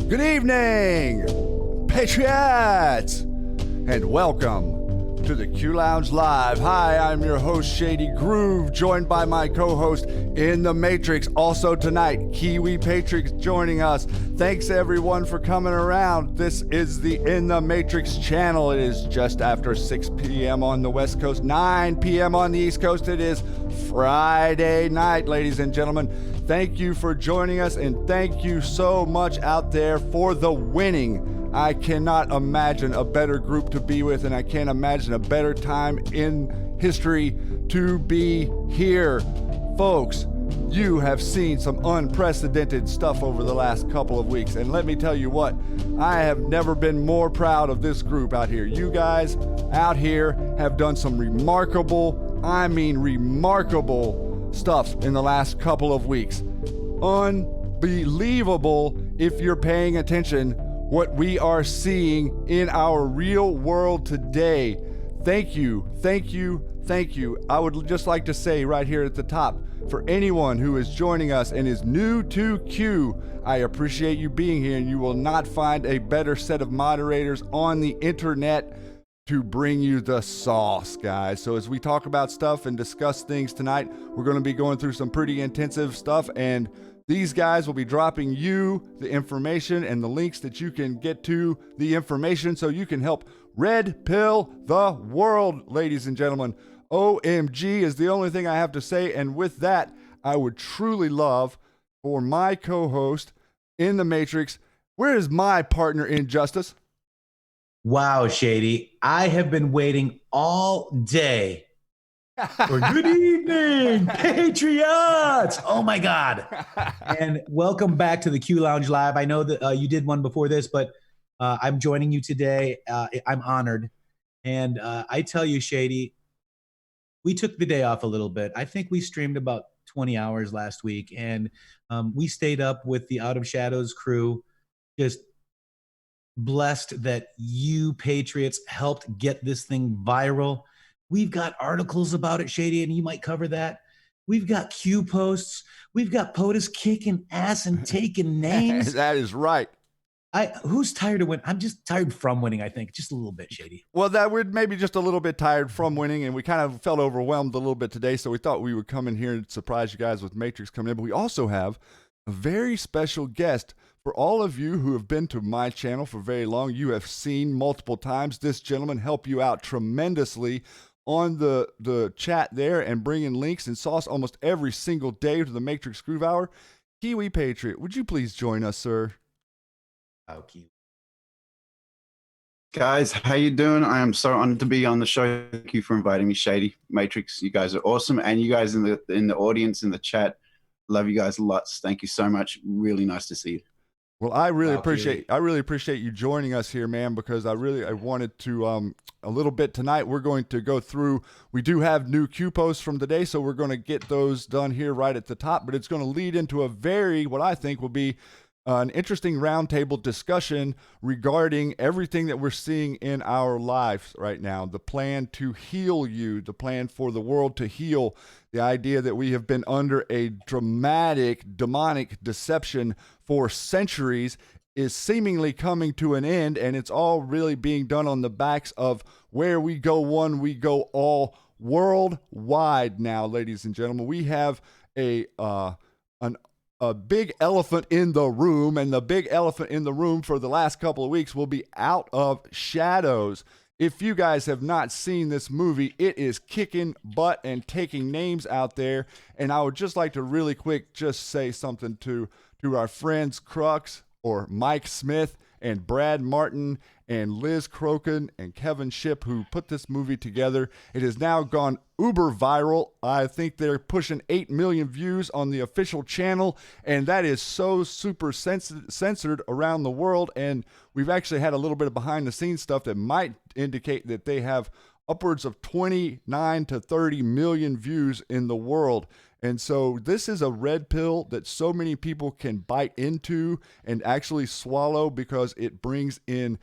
Good evening, Patriots, and welcome to the Q Lounge Live. Hi, I'm your host, Shady Groove, joined by my co-host in the Matrix. Also tonight, Kiwi Patriots joining us. Thanks everyone for coming around. This is the In the Matrix channel. It is just after 6 p.m. on the West Coast, 9 p.m. on the East Coast. It is Friday night, ladies and gentlemen. Thank you for joining us, and thank you so much out there for the winning. I cannot imagine a better group to be with, and I can't imagine a better time in history to be here. Folks, you have seen some unprecedented stuff over the last couple of weeks, and let me tell you what, I have never been more proud of this group out here. You guys out here have done some remarkable, I mean remarkable stuff in the last couple of weeks. Unbelievable if you're paying attention what we are seeing in our real world today. Thank you, thank you, thank you. I would just like to say right here at the top, for anyone who is joining us and is new to Q, I appreciate you being here, and you will not find a better set of moderators on the internet to bring you the sauce, guys. So as we talk about stuff and discuss things tonight, we're going to be going through some pretty intensive stuff, and these guys will be dropping you the information and the links that you can get to the information so you can help red pill the world, ladies and gentlemen. OMG is the only thing I have to say, and with that, I would truly love for my co-host in the Matrix, where is my partner in justice? Wow, Shady. I have been waiting all day for good evening, Patriots. Oh my God. And welcome back to the Q Lounge Live. I know that you did one before this, but I'm joining you today. I'm honored. And I tell you, Shady, we took the day off a little bit. I think we streamed about 20 hours last week, and we stayed up with the Out of Shadows crew, just blessed that you Patriots helped get this thing viral. We've got articles about it, Shady, and you might cover that. We've got Q posts. We've got POTUS kicking ass and taking names. That is right. Who's tired of winning? I'm just tired from winning, I think. Just a little bit, Shady. Well, that we're maybe just a little bit tired from winning, and we kind of felt overwhelmed a little bit today, so we thought we would come in here and surprise you guys with Matrix coming in. But we also have a very special guest. For all of you who have been to my channel for very long, you have seen multiple times this gentleman help you out tremendously on the chat there and bring in links and sauce almost every single day to the Matrix Groove Hour. Kiwi Patriot, would you please join us, sir? Oh, Kiwi. Guys, how you doing? I am so honored to be on the show. Thank you for inviting me, Shady. Matrix, you guys are awesome, and you guys in the audience in the chat, love you guys lots. Thank you so much. Really nice to see you. Well, I really appreciate you joining us here, man, because I wanted to a little bit tonight. We're going to go through. We do have new Q posts from today, so we're going to get those done here right at the top. But it's going to lead into what I think will be an interesting roundtable discussion regarding everything that we're seeing in our lives right now. The plan to heal you, the plan for the world to heal, the idea that we have been under a dramatic, demonic deception for centuries is seemingly coming to an end, and it's all really being done on the backs of where we go one, we go all worldwide now, ladies and gentlemen. We have a big elephant in the room, and the big elephant in the room for the last couple of weeks will be Out of Shadows. If you guys have not seen this movie, it is kicking butt and taking names out there. And I would just like to really quick just say something to our friends Crux or Mike Smith and Brad Martin and Liz Crokin and Kevin Shipp, who put this movie together. It has now gone uber viral. I think they're pushing 8 million views on the official channel, and that is so super censored around the world. And we've actually had a little bit of behind the scenes stuff that might indicate that they have upwards of 29 to 30 million views in the world. And so this is a red pill that so many people can bite into and actually swallow, because it brings in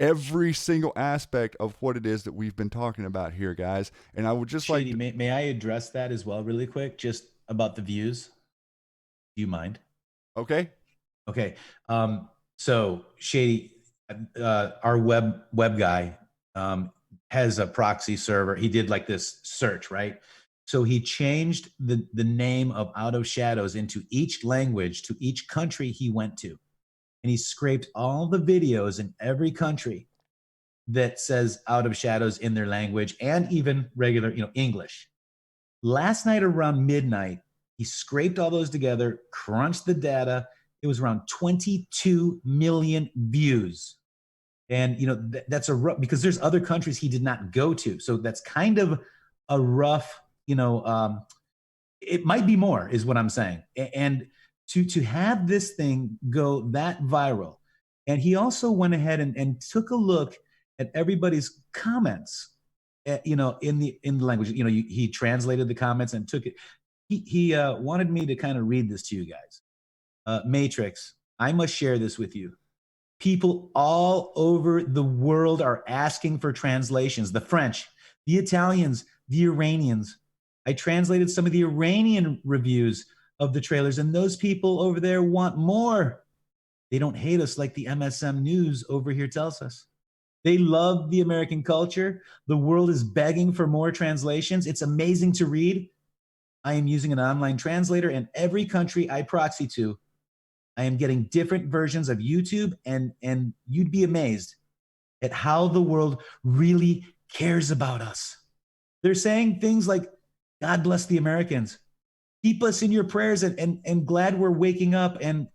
every single aspect of what it is that we've been talking about here, guys. And I would just Shady, like may I address that as well really quick, just about the views? Do you mind? Okay. So Shady, our web guy has a proxy server. He did like this search, right? So he changed the name of Out of Shadows into each language to each country he went to. And he scraped all the videos in every country that says Out of Shadows in their language, and even regular, English. Last night around midnight, he scraped all those together, crunched the data. It was around 22 million views. And, that's a rough, because there's other countries he did not go to. So that's kind of a rough, it might be more is what I'm saying. And to have this thing go that viral. And he also went ahead and took a look at everybody's comments, in the language. He translated the comments and took it. He wanted me to kind of read this to you guys. Matrix, I must share this with you. People all over the world are asking for translations. The French, the Italians, the Iranians. I translated some of the Iranian reviews of the trailers, and those people over there want more. They don't hate us like the MSM News over here tells us. They love the American culture. The world is begging for more translations. It's amazing to read. I am using an online translator, and every country I proxy to, I am getting different versions of YouTube, and you'd be amazed at how the world really cares about us. They're saying things like, God bless the Americans. Keep us in your prayers, and glad we're waking up, and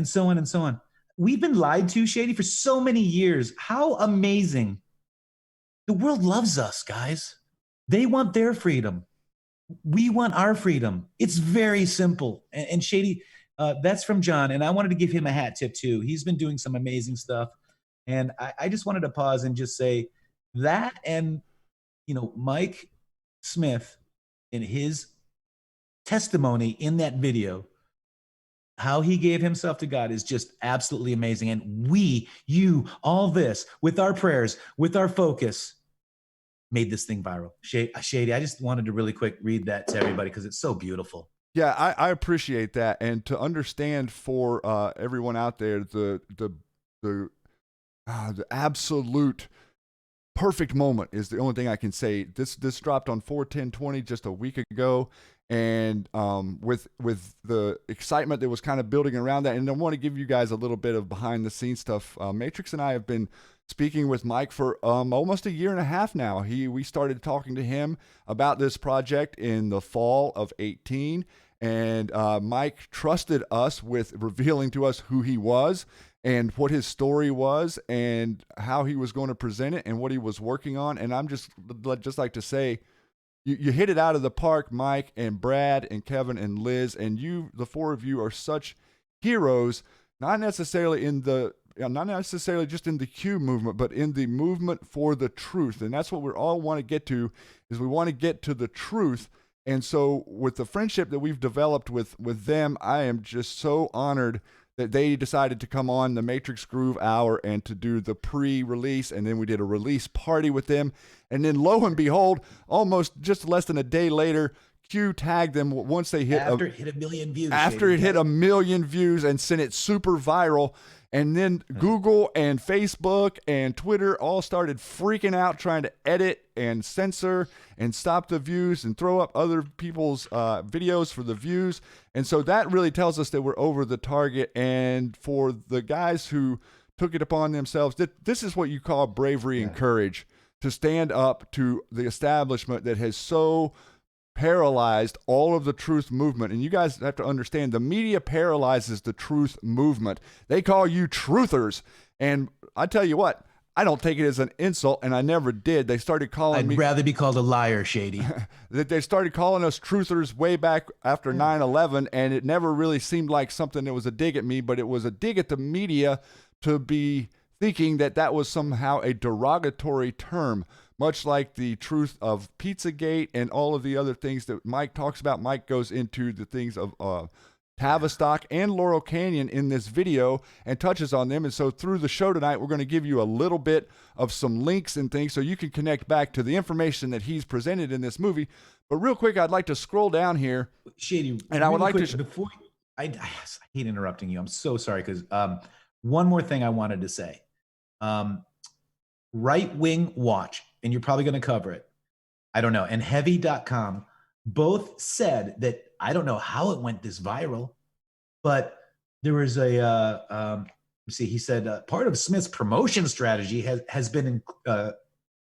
so on and so on. we've been lied to, Shady, for so many years. How amazing. The world loves us, guys. They want their freedom. We want our freedom. It's very simple. And Shady, that's from John. And I wanted to give him a hat tip too. He's been doing some amazing stuff. And I just wanted to pause and just say that, and, Mike Smith in his testimony in that video, how he gave himself to God is just absolutely amazing. And all this, with our prayers, with our focus, made this thing viral. Shady, I just wanted to really quick read that to everybody because it's so beautiful. Yeah, I appreciate that. And to understand for everyone out there, the absolute perfect moment is the only thing I can say. This dropped on 4/10/20 just a week ago, and with the excitement that was kind of building around that, and I want to give you guys a little bit of behind the scenes stuff. Matrix and I have been speaking with Mike for almost a year and a half now. We started talking to him about this project in the fall of 2018, and Mike trusted us with revealing to us who he was and what his story was and how he was going to present it and what he was working on. And I'm just like to say, you hit it out of the park, Mike and Brad and Kevin and Liz, and the four of you are such heroes, not necessarily just in the Q movement, but in the movement for the truth. And that's what we all want to get to, is we want to get to the truth. And so with the friendship that we've developed with them, I am just so honored that they decided to come on the Matrix Groove Hour and to do the pre-release, and then we did a release party with them. And then lo and behold, almost just less than a day later, Q tagged them once they hit after it hit 1 million views. After it hit 1 million views and sent it super viral. And then Google and Facebook and Twitter all started freaking out, trying to edit and censor and stop the views and throw up other people's videos for the views. And so that really tells us that we're over the target. And for the guys who took it upon themselves, this is what you call bravery and courage, to stand up to the establishment that has so paralyzed all of the truth movement. And you guys have to understand, the media paralyzes the truth movement. They call you truthers. And I tell you what, I don't take it as an insult, and I never did. They started calling me... I'd rather be called a liar, Shady. They started calling us truthers way back after 9/11, and it never really seemed like something that was a dig at me, but it was a dig at the media to be thinking that was somehow a derogatory term, much like the truth of Pizzagate and all of the other things that Mike talks about. Mike goes into the things of Tavistock and Laurel Canyon in this video and touches on them. And so through the show tonight, we're going to give you a little bit of some links and things so you can connect back to the information that he's presented in this movie. But real quick, I'd like to scroll down here. Shady, and I would like to... Before I hate interrupting you. I'm so sorry, because one more thing I wanted to say. Right Wing Watch, and you're probably going to cover it, I don't know, and Heavy.com both said that, I don't know how it went this viral, but there was he said part of Smith's promotion strategy has been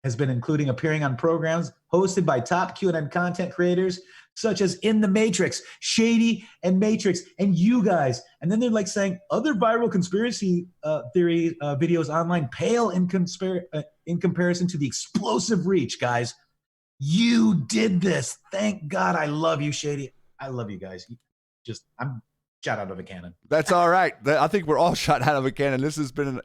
including appearing on programs hosted by top QAnon content creators such as In the Matrix, Shady and Matrix, and you guys. And then they're like saying other viral conspiracy theory videos online pale in comparison to the explosive reach, guys. You did this. Thank God. I love you, Shady. I love you guys. I'm shot out of a cannon. That's all right. I think we're all shot out of a cannon. This has been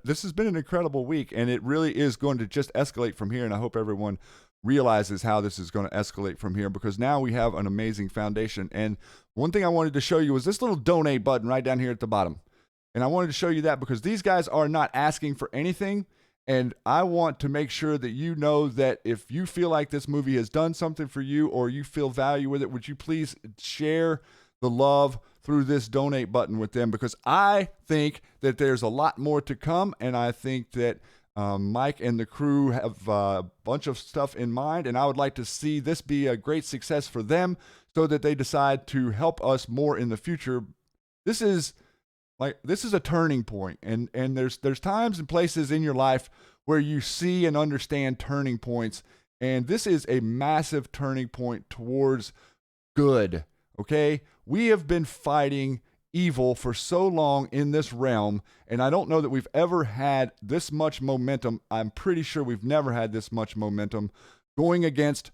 an incredible week, and it really is going to just escalate from here. And I hope everyone realizes how this is going to escalate from here, because now we have an amazing foundation. And one thing I wanted to show you was this little donate button right down here at the bottom. And I wanted to show you that because these guys are not asking for anything. And I want to make sure that you know that if you feel like this movie has done something for you or you feel value with it, would you please share the love through this donate button with them? Because I think that there's a lot more to come, and I think that Mike and the crew have a bunch of stuff in mind, and I would like to see this be a great success for them so that they decide to help us more in the future. This is a turning point, and there's times and places in your life where you see and understand turning points, and this is a massive turning point towards good. Okay, we have been fighting evil for so long in this realm, and I don't know that we've ever had this much momentum. I'm pretty sure we've never had this much momentum going against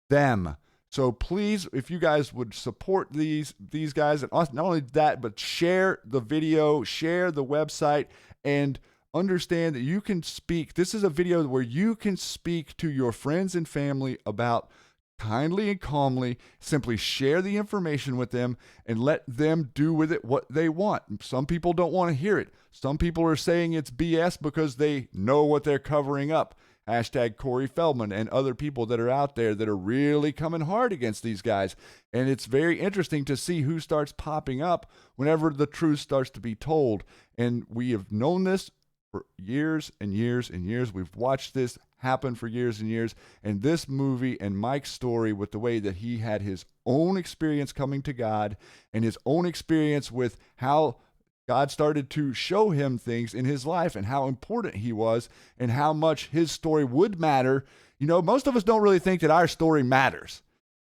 them. So please, if you guys would support these guys, and not only that, but share the video, share the website, and understand that you can speak. This is a video where you can speak to your friends and family about kindly and calmly. Simply share the information with them and let them do with it what they want. Some people don't want to hear it. Some people are saying it's BS because they know what they're covering up. Hashtag Corey Feldman and other people that are out there that are really coming hard against these guys. And it's very interesting to see who starts popping up whenever the truth starts to be told. And we have known this for years and years and years. We've watched this happen for years and years. And this movie and Mike's story, with the way that he had his own experience coming to God and his own experience with how God started to show him things in his life and how important he was and how much his story would matter. You know, most of us don't really think that our story matters.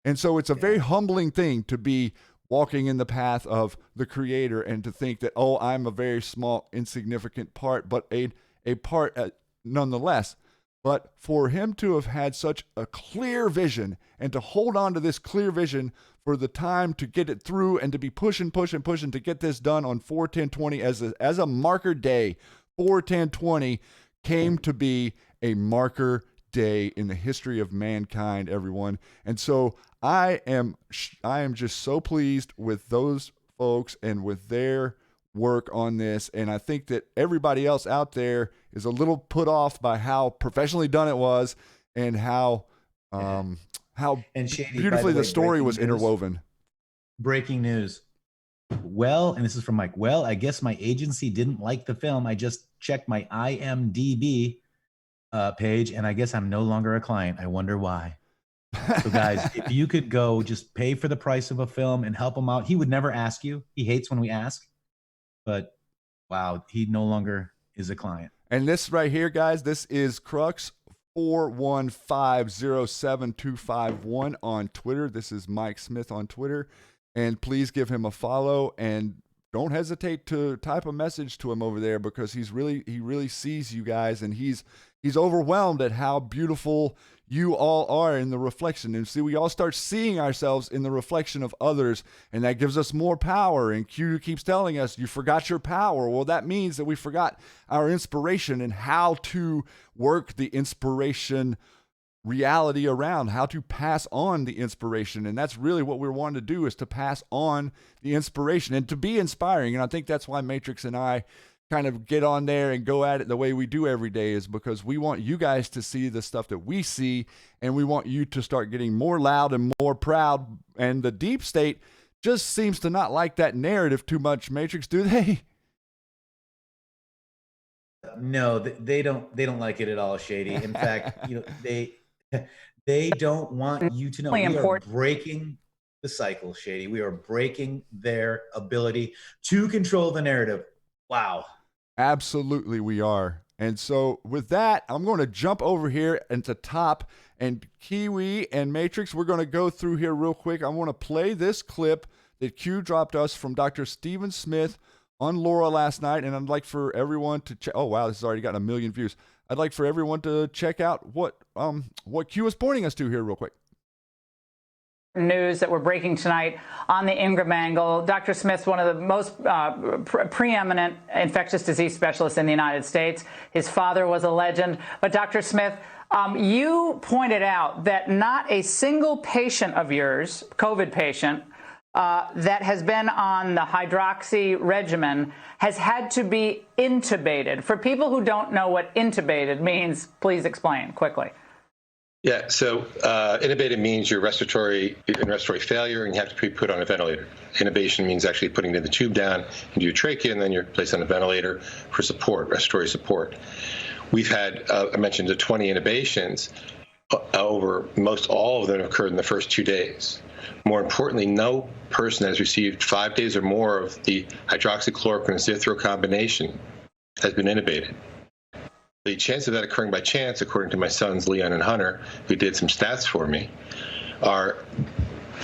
And so it's a very humbling thing to be walking in the path of the Creator and to think that, oh, I'm a very small, insignificant part, but a part nonetheless. But for him to have had such a clear vision and to hold on to this clear vision for the time to get it through and to be pushing to get this done on 4/10/20 as a marker day. 4/10/20 came to be a marker day in the history of mankind, everyone. And so I am just so pleased with those folks and with their work on this. And I think that everybody else out there is a little put off by how professionally done it was and how Shady, beautifully the story was interwoven. Breaking news. Well, and this is from Mike. Well, I guess my agency didn't like the film. I just checked my IMDb page, and I guess I'm no longer a client. I wonder why. So guys, if you could go just pay for the price of a film and help him out. He would never ask you. He hates when we ask. But wow, he no longer is a client. And this right here, guys, this is Crux 415072251 on Twitter. This is Mike Smith on Twitter. And please give him a follow and don't hesitate to type a message to him over there, because he really sees you guys, and he's overwhelmed at how beautiful you all are in the reflection. And see, we all start seeing ourselves in the reflection of others, and that gives us more power. And Q keeps telling us, you forgot your power. Well, that means that we forgot our inspiration and how to work the inspiration reality around, how to pass on the inspiration. And that's really what we're wanting to do, is to pass on the inspiration and to be inspiring. And I think that's why Matrix and I kind of get on there and go at it the way we do every day, is because we want you guys to see the stuff that we see, and we want you to start getting more loud and more proud. And the deep state just seems to not like that narrative too much. Matrix, do they? No, they don't like it at all, Shady. In fact, they don't want you to know. We are breaking the cycle, Shady. We are breaking their ability to control the narrative. Wow. Absolutely, we are. And so with that, I'm going to jump over here into top, and Kiwi and Matrix, we're going to go through here real quick. I want to play this clip that Q dropped us from Dr. Stephen Smith on Laura last night, and I'd like for everyone to check. Oh wow, this has already gotten 1 million views. I'd like for everyone to check out what Q is pointing us to here real quick. News that we're breaking tonight on the Ingram angle. Dr. Smith's one of the most preeminent infectious disease specialists in the United States. His father was a legend. But Dr. Smith, you pointed out that not a single patient of yours, COVID patient, that has been on the hydroxy regimen has had to be intubated. For people who don't know what intubated means, please explain quickly. Yeah, so intubated means you're in respiratory failure and you have to be put on a ventilator. Intubation means actually putting the tube down into your trachea, and then you're placed on a ventilator for support, respiratory support. We've had, I mentioned, the 20 intubations. Over most all of them occurred in the first 2 days. More importantly, no person has received 5 days or more of the hydroxychloroquine and zithro combination has been intubated. The chance of that occurring by chance, according to my sons Leon and Hunter, who did some stats for me, are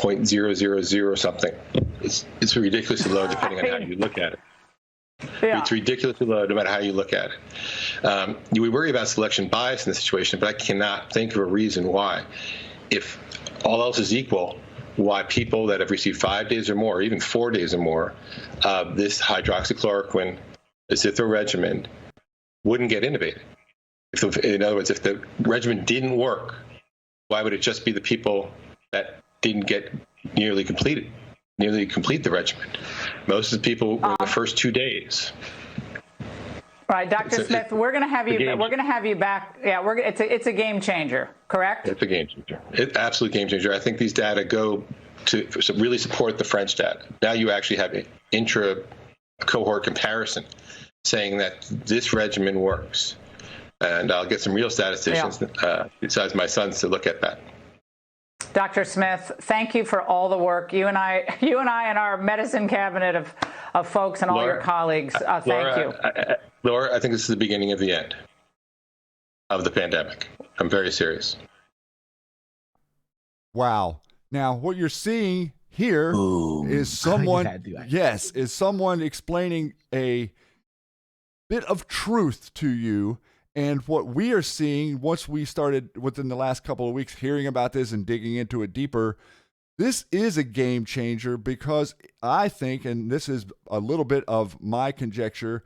.000 something. It's ridiculously low depending on how you look at it. Yeah. It's ridiculously low no matter how you look at it. We worry about selection bias in this situation, but I cannot think of a reason why, if all else is equal, why people that have received 5 days or more, or even 4 days or more, of this hydroxychloroquine azithro regimen wouldn't get intubated. In other words, if the regimen didn't work, why would it just be the people that didn't get nearly complete the regimen? Most of the people were in the first 2 days. All right, Dr. Smith, we're going to have you. We're going to have you back. Yeah, it's a game changer, correct? It's a game changer. It's absolute game changer. I think these data go to really support the French data. Now you actually have an intra-cohort comparison saying that this regimen works. And I'll get some real statisticians besides my sons to look at that. Dr. Smith, thank you for all the work. You and I and our medicine cabinet of folks and all your colleagues, thank you. Laura, I think this is the beginning of the end of the pandemic. I'm very serious. Wow. Now, what you're seeing here is someone explaining a bit of truth to you. And what we are seeing once we started within the last couple of weeks hearing about this and digging into it deeper, this is a game changer because I think, and this is a little bit of my conjecture,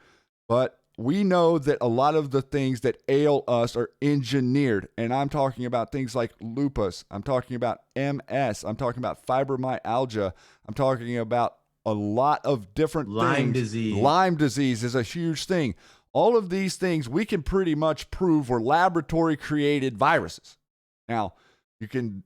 but we know that a lot of the things that ail us are engineered. And I'm talking about things like lupus. I'm talking about MS. I'm talking about fibromyalgia. I'm talking about a lot of different Lyme things. disease. Lyme disease is a huge thing. All of these things we can pretty much prove were laboratory-created viruses. Now, you can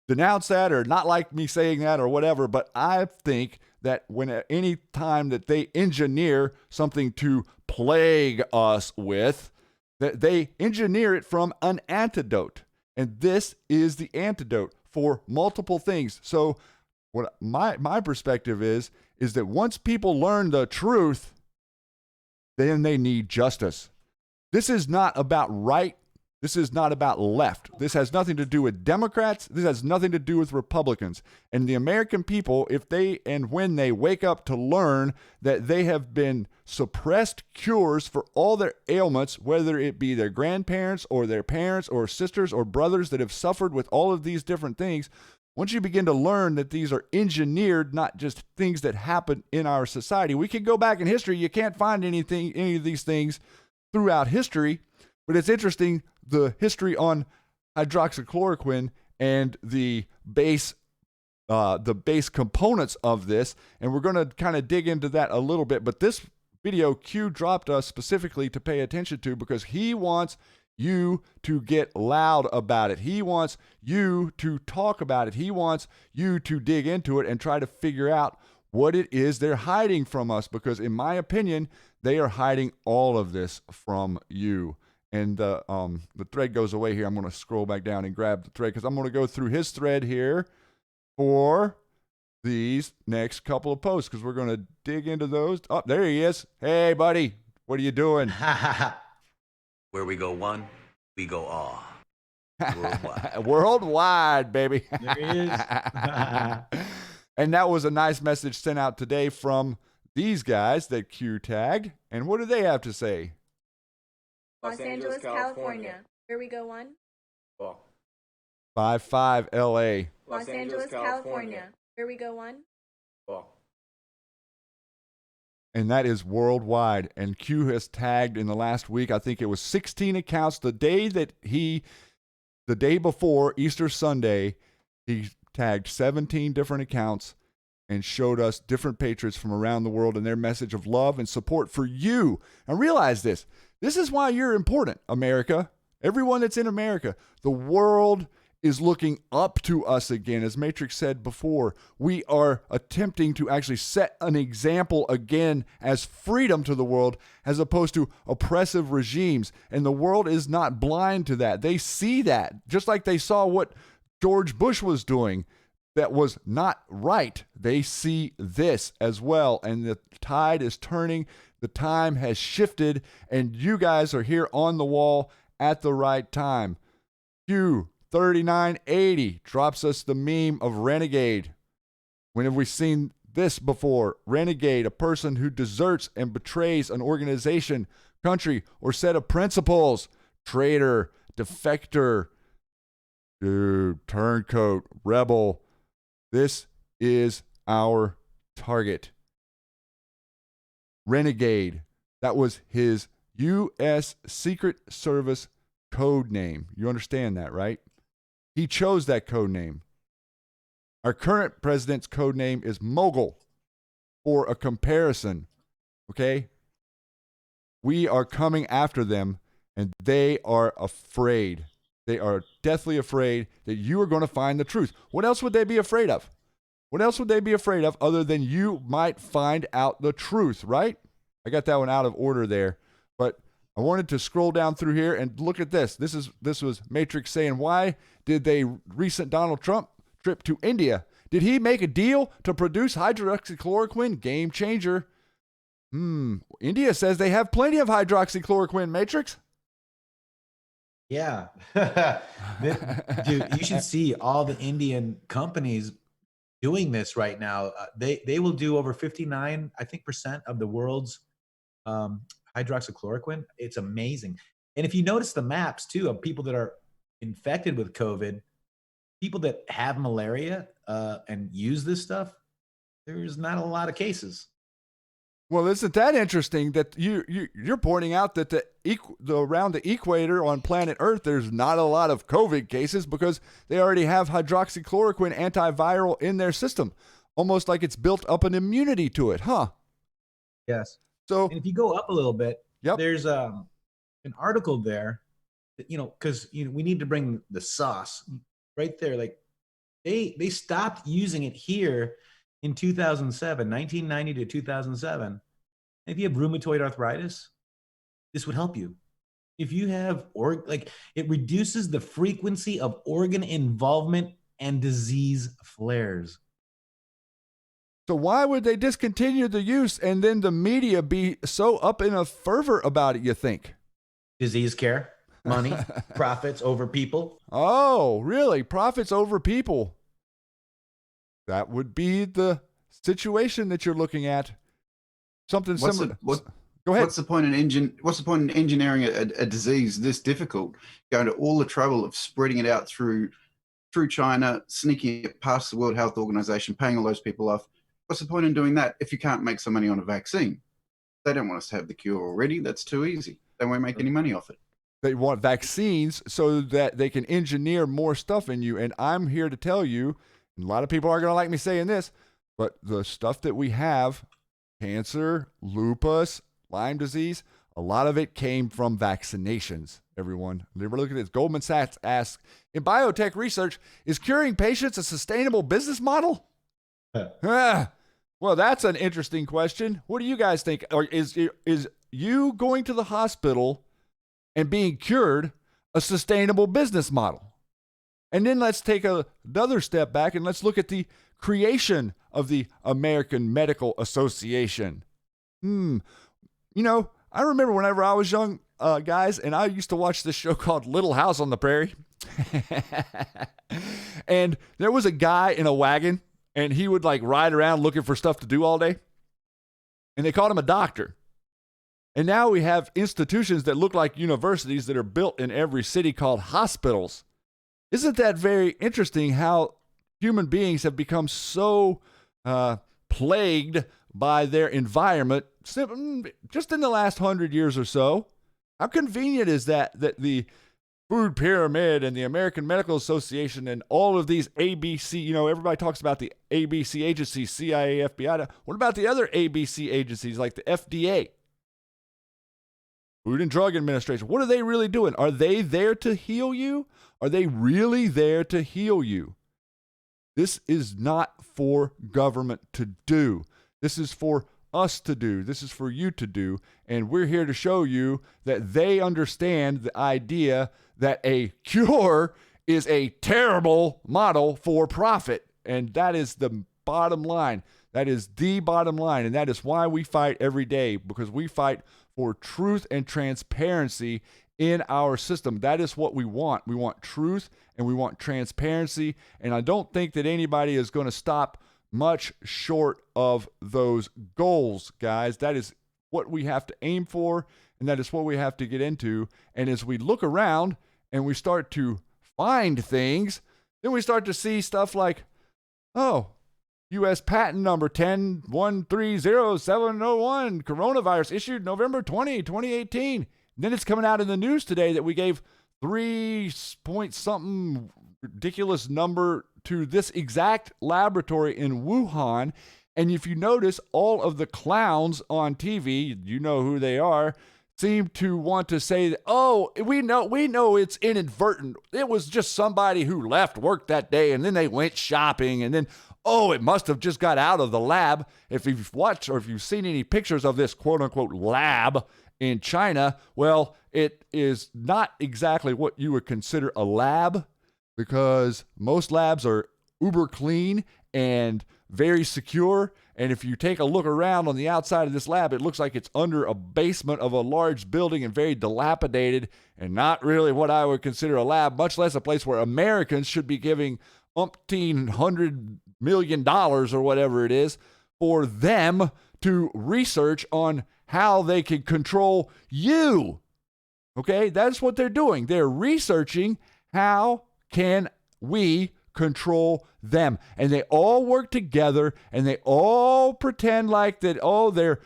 denounce that or not like me saying that or whatever, but I think that when at any time that they engineer something to plague us with, that they engineer it from an antidote. And this is the antidote for multiple things. So what my perspective is that once people learn the truth, then they need justice. This is not about right. This is not about left. This has nothing to do with Democrats. This has nothing to do with Republicans. And the American people, if they and when they wake up to learn that they have been suppressed cures for all their ailments, whether it be their grandparents or their parents or sisters or brothers that have suffered with all of these different things, once you begin to learn that these are engineered, not just things that happen in our society, we can go back in history. You can't find any of these things throughout history, but it's interesting, the history on hydroxychloroquine and the base components of this, and we're going to kind of dig into that a little bit. But this video Q dropped us specifically to pay attention to because he wants you to get loud about it. He wants you to talk about it. He wants you to dig into it and try to figure out what it is they're hiding from us, because in my opinion, they are hiding all of this from you. And the thread goes away here. I'm going to scroll back down and grab the thread because I'm going to go through his thread here for these next couple of posts because we're going to dig into those. Oh, there he is. Hey, buddy. What are you doing? Where we go one, we go all. Worldwide. Worldwide, baby. There he is. And that was a nice message sent out today from these guys that Q tagged. And what do they have to say? Los Angeles, California. Where we go one? 55 LA. Los Angeles, California. Where we go one? And that is worldwide. And Q has tagged in the last week, I think it was 16 accounts. The day before Easter Sunday, he tagged 17 different accounts and showed us different patriots from around the world and their message of love and support for you. And realize this. This is why you're important, America. Everyone that's in America. The world is looking up to us again. As Matrix said before, we are attempting to actually set an example again as freedom to the world as opposed to oppressive regimes. And the world is not blind to that. They see that, just like they saw what George Bush was doing that was not right. They see this as well. And the tide is turning. The time has shifted. And you guys are here on the wall at the right time. Q, 3980 drops us the meme of renegade. When have we seen this before? Renegade, a person who deserts and betrays an organization, country, or set of principles. Traitor, defector, dude, turncoat, rebel. This is our target. Renegade. That was his U.S. Secret Service code name. You understand that, right? He chose that code name. Our current president's code name is Mogul, for a comparison. Okay? We are coming after them, and they are afraid. They are deathly afraid that you are going to find the truth. What else would they be afraid of? What else would they be afraid of other than you might find out the truth, right? I got that one out of order there, but I wanted to scroll down through here and look at this. This was Matrix saying, why did they recent Donald Trump trip to India? Did he make a deal to produce hydroxychloroquine? Game changer. India says they have plenty of hydroxychloroquine, Matrix. Yeah. Dude, you should see all the Indian companies doing this right now. They will do over 59, I think, % of the world's hydroxychloroquine. It's amazing. And if you notice the maps too of people that are infected with COVID, people that have malaria and use this stuff, there's not a lot of cases. Well, isn't that interesting that you're pointing out that around the equator on planet Earth, there's not a lot of COVID cases because they already have hydroxychloroquine antiviral in their system, almost like it's built up an immunity to it, huh? Yes. So and if you go up a little bit, yep. There's an article there, that, because we need to bring the sauce right there. Like they stopped using it here in 2007, 1990 to 2007. And if you have rheumatoid arthritis, this would help you. If you have it reduces the frequency of organ involvement and disease flares. So why would they discontinue the use and then the media be so up in a fervor about it, you think? Disease care, money, profits over people. Oh, really? Profits over people. That would be the situation that you're looking at. Something similar. Go ahead. What's the point in engineering a disease this difficult? Going to all the trouble of spreading it out through China, sneaking it past the World Health Organization, paying all those people off. What's the point in doing that if you can't make some money on a vaccine? They don't want us to have the cure already. That's too easy. They won't make any money off it. They want vaccines so that they can engineer more stuff in you. And I'm here to tell you, and a lot of people aren't going to like me saying this, but the stuff that we have, cancer, lupus, Lyme disease, a lot of it came from vaccinations, everyone. Look at this. Goldman Sachs asks, in biotech research, is curing patients a sustainable business model? Well, that's an interesting question. What do you guys think? Or is you going to the hospital and being cured a sustainable business model? And then let's take another step back and let's look at the creation of the American Medical Association. I remember whenever I was young, guys, and I used to watch this show called Little House on the Prairie. And there was a guy in a wagon, and he would ride around looking for stuff to do all day. And they called him a doctor. And now we have institutions that look like universities that are built in every city called hospitals. Isn't that very interesting how human beings have become so plagued by their environment just in the last 100 years or so? How convenient is that the food pyramid and the American Medical Association and all of these ABC, everybody talks about the ABC agencies, CIA, FBI. What about the other ABC agencies like the FDA? Food and Drug Administration. What are they really doing? Are they there to heal you? Are they really there to heal you? This is not for government to do. This is for us to do. This is for you to do. And we're here to show you that they understand the idea that a cure is a terrible model for profit. And that is the bottom line. That is the bottom line. And that is why we fight every day, because we fight for truth and transparency in our system. That is what we want. We want truth and we want transparency. And I don't think that anybody is going to stop much short of those goals, guys. That is what we have to aim for, and that is what we have to get into. And as we look around and we start to find things, then we start to see stuff like, oh, U.S. patent number 10130701, coronavirus issued November 20, 2018. Then it's coming out in the news today that we gave 3-point-something ridiculous number to this exact laboratory in Wuhan. And if you notice, all of the clowns on TV, you know who they are, seem to want to say, oh, we know it's inadvertent. It was just somebody who left work that day and then they went shopping and then, oh, it must have just got out of the lab. If you've watched or if you've seen any pictures of this quote-unquote lab in China, well, it is not exactly what you would consider a lab, because most labs are uber clean and very secure. And if you take a look around on the outside of this lab, it looks like it's under a basement of a large building and very dilapidated, and not really what I would consider a lab, much less a place where Americans should be giving $1,800 million or whatever it is for them to research on how they can control you. Okay, that's what they're doing. They're researching how can we control them. And they all work together and they all pretend like that, oh, they're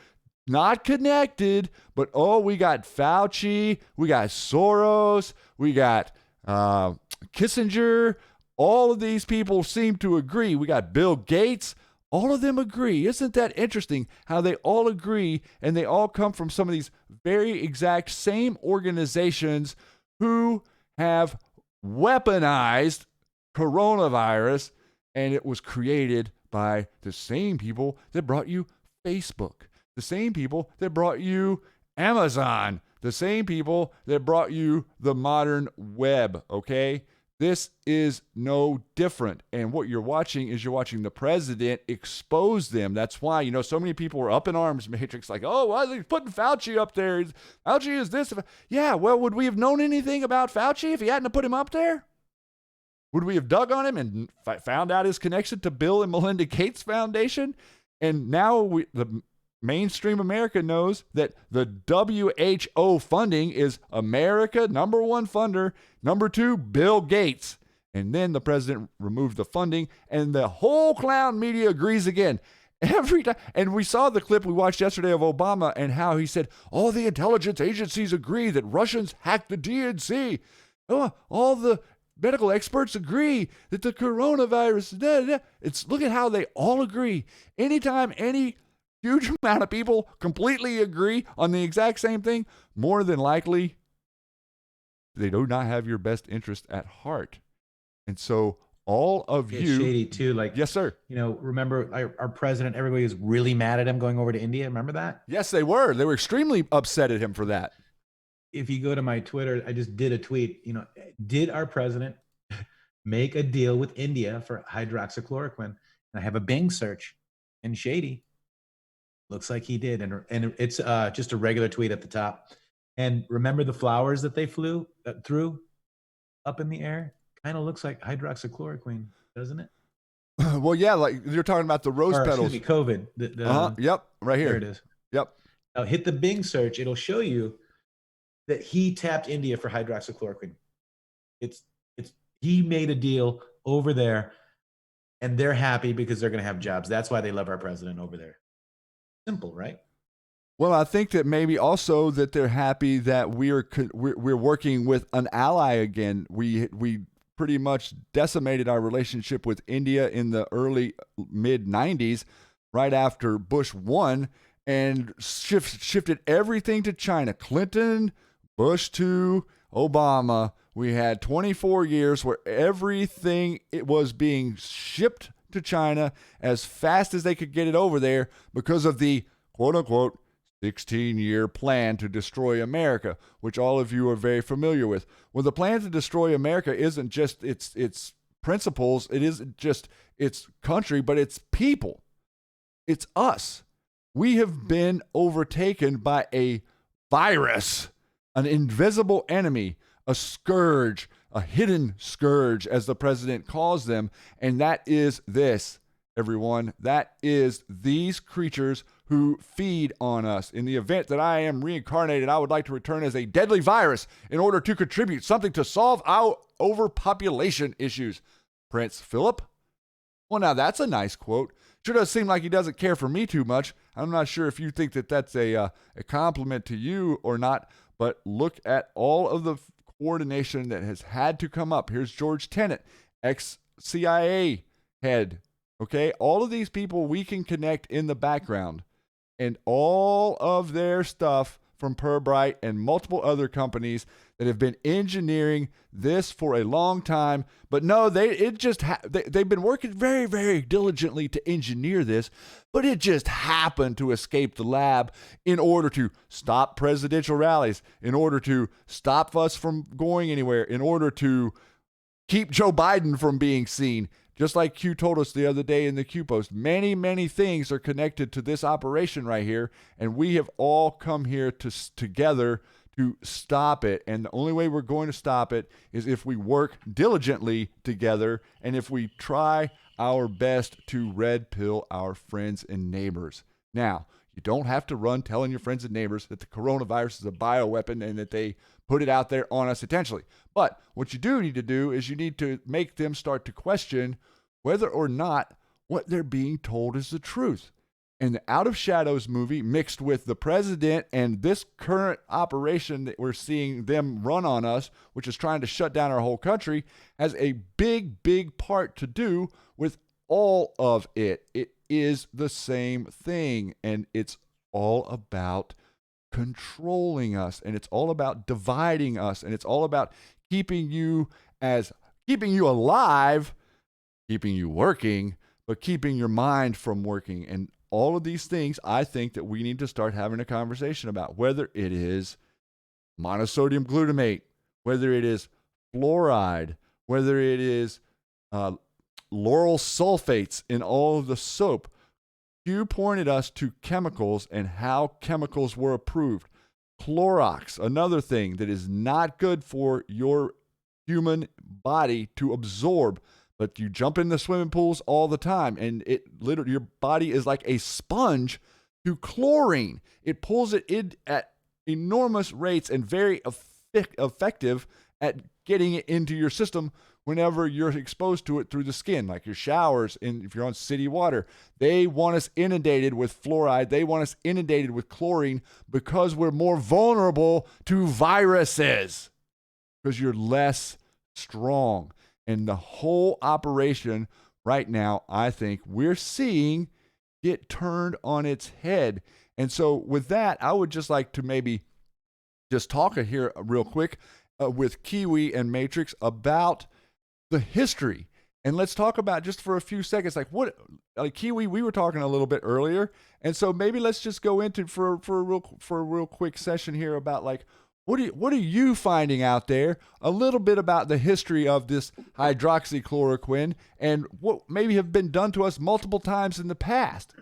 not connected, but oh, we got Fauci, we got Soros, we got Kissinger. All of these people seem to agree. We got Bill Gates. All of them agree. Isn't that interesting how they all agree, and they all come from some of these very exact same organizations who have weaponized coronavirus, and it was created by the same people that brought you Facebook, the same people that brought you Amazon, the same people that brought you the modern web, okay? This is no different. And what you're watching is you're watching the president expose them. That's why, so many people were up in arms, Matrix, like, oh, why are they putting Fauci up there? Fauci is this. Yeah, well, would we have known anything about Fauci if he hadn't put him up there? Would we have dug on him and found out his connection to Bill and Melinda Gates Foundation? And now the mainstream America knows that the WHO funding is America, number one funder, number two, Bill Gates. And then the president removed the funding, and the whole clown media agrees again. Every time. And we saw the clip we watched yesterday of Obama and how he said, all the intelligence agencies agree that Russians hacked the DNC. Oh, all the medical experts agree that the coronavirus, It's look at how they all agree. Anytime any huge amount of people completely agree on the exact same thing, more than likely, they do not have your best interest at heart. And so all of you... Shady too, like... Yes, sir. Remember our president, everybody was really mad at him going over to India. Remember that? Yes, they were. They were extremely upset at him for that. If you go to my Twitter, I just did a tweet, did our president make a deal with India for hydroxychloroquine? And I have a Bing search, and Shady looks like he did. And it's just a regular tweet at the top. And remember the flowers that they threw up in the air? Kind of looks like hydroxychloroquine, doesn't it? Well, yeah, like you're talking about the rose petals. Excuse me, COVID. Yep, right here. There it is. Yep. Now hit the Bing search. It'll show you that he tapped India for hydroxychloroquine. He made a deal over there, and they're happy because they're going to have jobs. That's why they love our president over there. Simple, right? Well, I think that maybe also that they're happy that we're working with an ally again. We pretty much decimated our relationship with India in the early mid 90s, right after Bush won, and shifted everything to China. Clinton, Bush 2, Obama. We had 24 years where everything it was being shipped to China as fast as they could get it over there because of the quote-unquote 16-year plan to destroy America, which all of you are very familiar with. Well, the plan to destroy America isn't just its principles, it isn't just its country, but its people. It's us. We have been overtaken by a virus an invisible enemy, a scourge, a hidden scourge, as the president calls them. And that is this, everyone. That is these creatures who feed on us. In the event that I am reincarnated, I would like to return as a deadly virus in order to contribute something to solve our overpopulation issues. Prince Philip? Well, now that's a nice quote. Sure does seem like he doesn't care for me too much. I'm not sure if you think that that's a compliment to you or not, but look at all of the coordination that has had to come up. Here's George Tenet, ex-CIA head. Okay, all of these people we can connect in the background, and all of their stuff from Pirbright and multiple other companies that have been engineering this for a long time. But no, they've been working very, very diligently to engineer this, but it just happened to escape the lab in order to stop presidential rallies, in order to stop us from going anywhere, in order to keep Joe Biden from being seen. Just like Q told us the other day in the Q post, many, many things are connected to this operation right here, and we have all come here together to stop it. And the only way we're going to stop it is if we work diligently together and if we try our best to red pill our friends and neighbors. Now, you don't have to run telling your friends and neighbors that the coronavirus is a bioweapon and that they put it out there on us intentionally. But what you do need to do is you need to make them start to question whether or not what they're being told is the truth. And the Out of Shadows movie mixed with the president and this current operation that we're seeing them run on us, which is trying to shut down our whole country, has a big, big part to do with all of it. It is the same thing, and it's all about controlling us, and it's all about dividing us, and it's all about keeping you alive, keeping you working, but keeping your mind from working. And all of these things, I think that we need to start having a conversation about, whether it is monosodium glutamate, whether it is fluoride, whether it is lauryl sulfates in all of the soap. You pointed us to chemicals and how chemicals were approved. Clorox, another thing that is not good for your human body to absorb, but you jump in the swimming pools all the time, and it literally, your body is like a sponge to chlorine. It pulls it in at enormous rates and very effective at getting it into your system whenever you're exposed to it through the skin, like your showers, and if you're on city water. They want us inundated with fluoride. They want us inundated with chlorine because we're more vulnerable to viruses, because you're less strong. And the whole operation right now, I think we're seeing get turned on its head. And so with that, I would just like to maybe just talk here real quick with Kiwi and Matrix about the history. And let's talk about, just for a few seconds, like Kiwi, we were talking a little bit earlier. And so maybe let's just go into for a real quick session here about, like, what are you finding out there? A little bit about the history of this hydroxychloroquine and what maybe have been done to us multiple times in the past.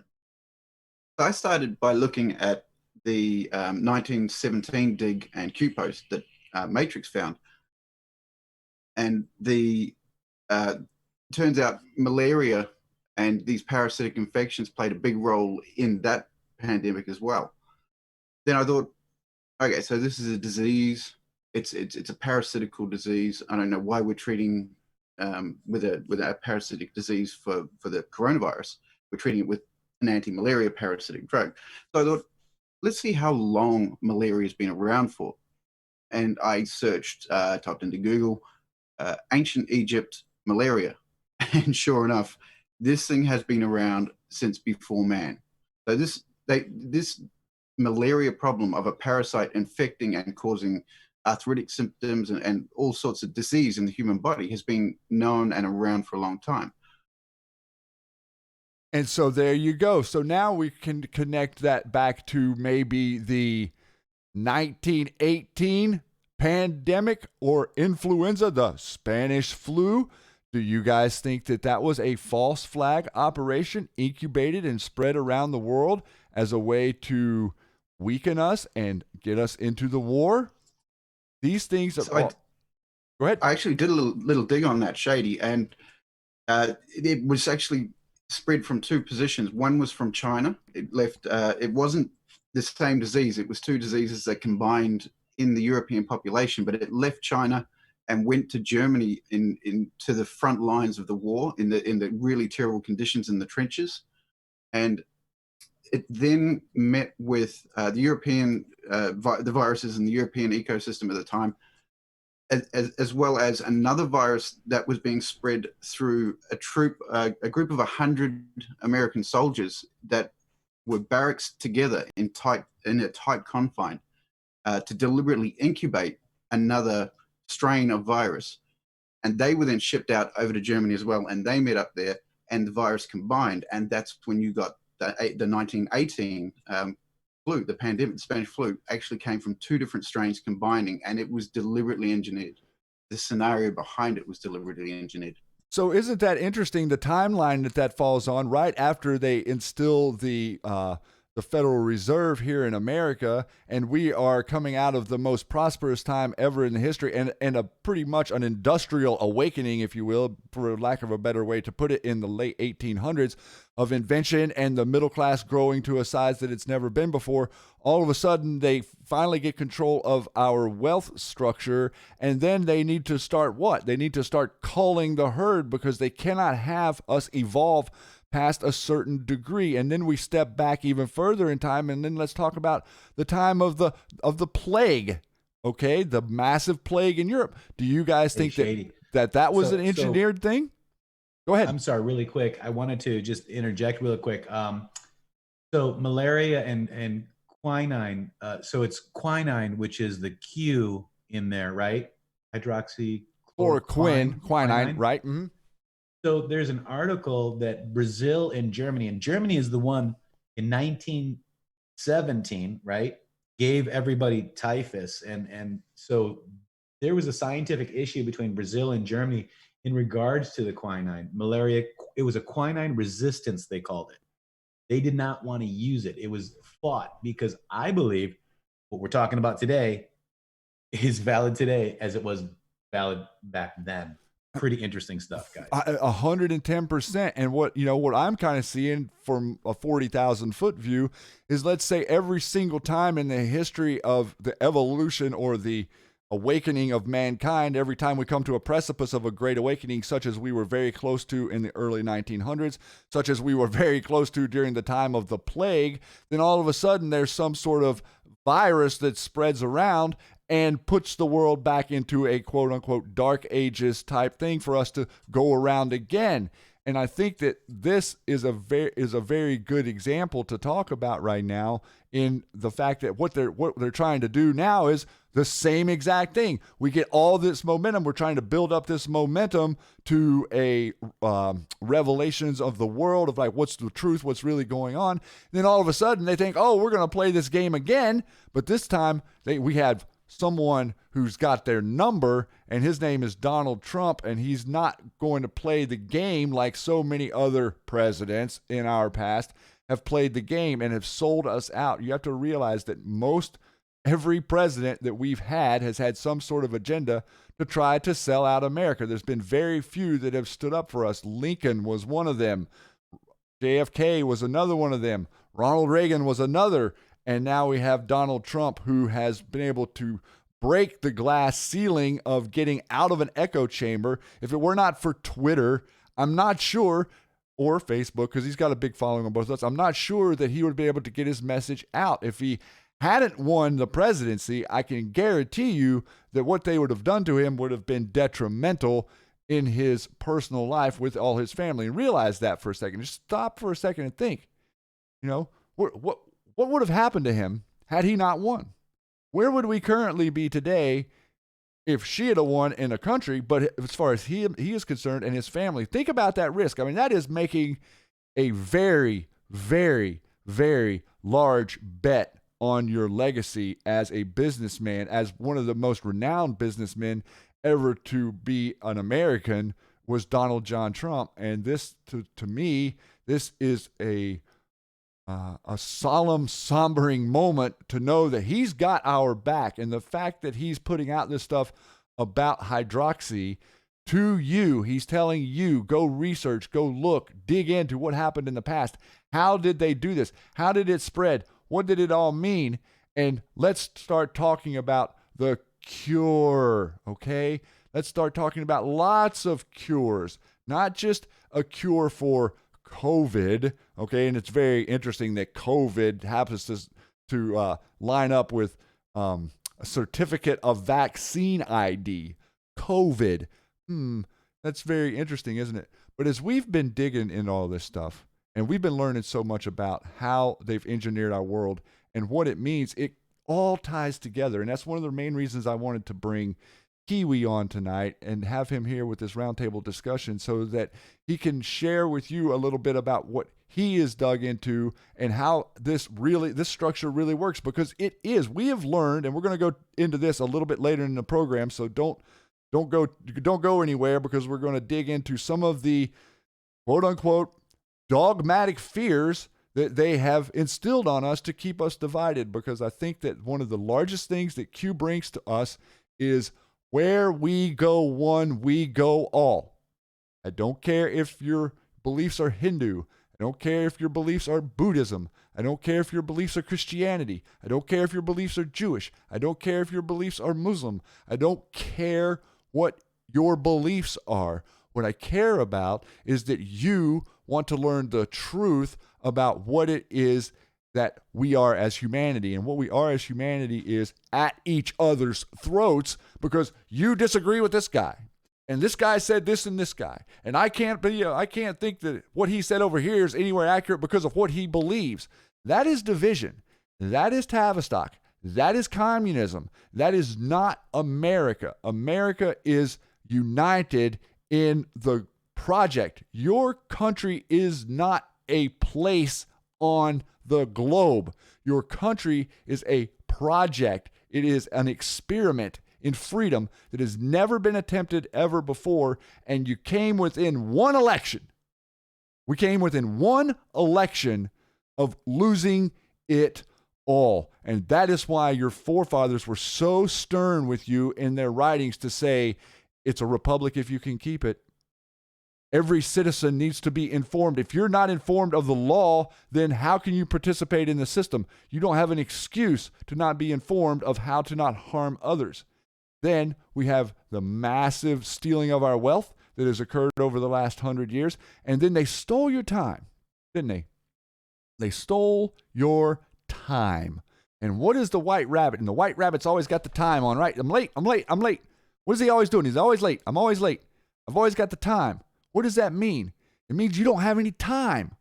I started by looking at the 1917 dig and Q post that Matrix found. And turns out malaria and these parasitic infections played a big role in that pandemic as well. Then I thought, okay, so this is a disease. It's a parasitical disease. I don't know why we're treating with a parasitic disease for the coronavirus. We're treating it with an anti-malaria parasitic drug. So I thought, let's see how long malaria has been around for. And I searched, typed into Google, ancient Egypt malaria. And sure enough, this thing has been around since before man. So this malaria problem of a parasite infecting and causing arthritic symptoms and all sorts of disease in the human body has been known and around for a long time. And so there you go. So now we can connect that back to maybe the 1918 pandemic or influenza, the Spanish flu. Do you guys think that that was a false flag operation incubated and spread around the world as a way to weaken us and get us into the war? These things are. So I, Go ahead. I actually did a little dig on that, Shady, and it was actually spread from two positions. One was from China. It left. It wasn't the same disease. It was two diseases that combined in the European population, but it left China and went to Germany to the front lines of the war in the really terrible conditions in the trenches, and it then met with the European the viruses in the European ecosystem at the time, as well as another virus that was being spread through a group of 100 American soldiers that were barracks together in a tight confine to deliberately incubate another strain of virus. And they were then shipped out over to Germany as well, and they met up there, and the virus combined, and that's when you got the 1918 flu, the pandemic. The Spanish flu actually came from two different strains combining, and it was deliberately engineered. The scenario behind it was deliberately engineered. So isn't that interesting, the timeline that falls on right after they instill the Federal Reserve here in America, and we are coming out of the most prosperous time ever in the history, and a pretty much an industrial awakening, if you will, for lack of a better way to put it, in the late 1800s, of invention and the middle class growing to a size that it's never been before. All of a sudden, they finally get control of our wealth structure, and then they need to start what? They need to start culling the herd, because they cannot have us evolve past a certain degree. And then we step back even further in time, and then let's talk about the time of the plague. Okay, the massive plague in Europe. Do you guys think that was an engineered thing? Go ahead. I'm sorry, really quick. I wanted to just interject real quick. So malaria and quinine. So it's quinine, which is the Q in there, right? Hydroxychloroquine, quinine, right? Mm-hmm. So there's an article that Brazil and Germany is the one in 1917, right, gave everybody typhus. And so there was a scientific issue between Brazil and Germany in regards to the quinine. Malaria, it was a quinine resistance, they called it. They did not want to use it. It was fought, because I believe what we're talking about today is valid today as it was valid back then. Pretty interesting stuff, guys. 110%. And what I'm kind of seeing from a 40,000 foot view is, let's say every single time in the history of the evolution or the awakening of mankind, every time we come to a precipice of a great awakening, such as we were very close to in the early 1900s, such as we were very close to during the time of the plague, then all of a sudden there's some sort of virus that spreads around and puts the world back into a quote-unquote dark ages type thing for us to go around again. And I think that this is a very good example to talk about right now, in the fact that what they're trying to do now is the same exact thing. We get all this momentum. We're trying to build up this momentum to a revelations of the world, of like, what's the truth, what's really going on. And then all of a sudden they think, oh, we're going to play this game again. But this time we had someone who's got their number, and his name is Donald Trump, and he's not going to play the game like so many other presidents in our past have played the game and have sold us out. You have to realize that every president that we've had has had some sort of agenda to try to sell out America. There's been very few that have stood up for us. Lincoln was one of them. JFK was another one of them. Ronald Reagan was another. And now we have Donald Trump, who has been able to break the glass ceiling of getting out of an echo chamber. If it were not for Twitter, I'm not sure, or Facebook, because he's got a big following on both of those, I'm not sure that he would be able to get his message out. If he hadn't won the presidency, I can guarantee you that what they would have done to him would have been detrimental in his personal life with all his family. And realize that for a second. Just stop for a second and think, what would have happened to him had he not won? Where would we currently be today if she had won in a country? But as far as he is concerned and his family, think about that risk. I mean, that is making a very, very, very large bet on your legacy as a businessman, as one of the most renowned businessmen ever to be an American was Donald John Trump. And this, to me, this is a a solemn, sombering moment to know that he's got our back. And the fact that he's putting out this stuff about hydroxy to you, he's telling you, go research, go look, dig into what happened in the past. How did they do this? How did it spread? What did it all mean? And let's start talking about the cure, okay? Let's start talking about lots of cures, not just a cure for COVID, okay? And it's very interesting that COVID happens to line up with a certificate of vaccine ID. COVID. That's very interesting, isn't it? But as we've been digging in all this stuff, and we've been learning so much about how they've engineered our world and what it means, it all ties together. And that's one of the main reasons I wanted to bring Kiwi on tonight and have him here with this roundtable discussion so that he can share with you a little bit about what he is dug into and how this structure really works, because it is. We have learned, and we're going to go into this a little bit later in the program, so don't go anywhere, because we're going to dig into some of the quote unquote dogmatic fears that they have instilled on us to keep us divided, because I think that one of the largest things that Q brings to us is where we go one, we go all. I don't care if your beliefs are Hindu. I don't care if your beliefs are Buddhism. I don't care if your beliefs are Christianity. I don't care if your beliefs are Jewish. I don't care if your beliefs are Muslim. I don't care what your beliefs are. What I care about is that you want to learn the truth about what it is that we are as humanity. And what we are as humanity is at each other's throats because you disagree with this guy. And this guy said this and this guy. And I can't think that what he said over here is anywhere accurate because of what he believes. That is division. That is Tavistock. That is communism. That is not America. America is united in the project. Your country is not a place on the globe. Your country is a project. It is an experiment in freedom that has never been attempted ever before, and you came within one election. We came within one election of losing it all. And that is why your forefathers were so stern with you in their writings to say, it's a republic if you can keep it. Every citizen needs to be informed. If you're not informed of the law, then how can you participate in the system? You don't have an excuse to not be informed of how to not harm others. Then we have the massive stealing of our wealth that has occurred over the last 100 years. And then they stole your time, didn't they? They stole your time. And what is the white rabbit? And the white rabbit's always got the time on, right? I'm late. What is he always doing? He's always late. I'm always late. I've always got the time. What does that mean? It means you don't have any time.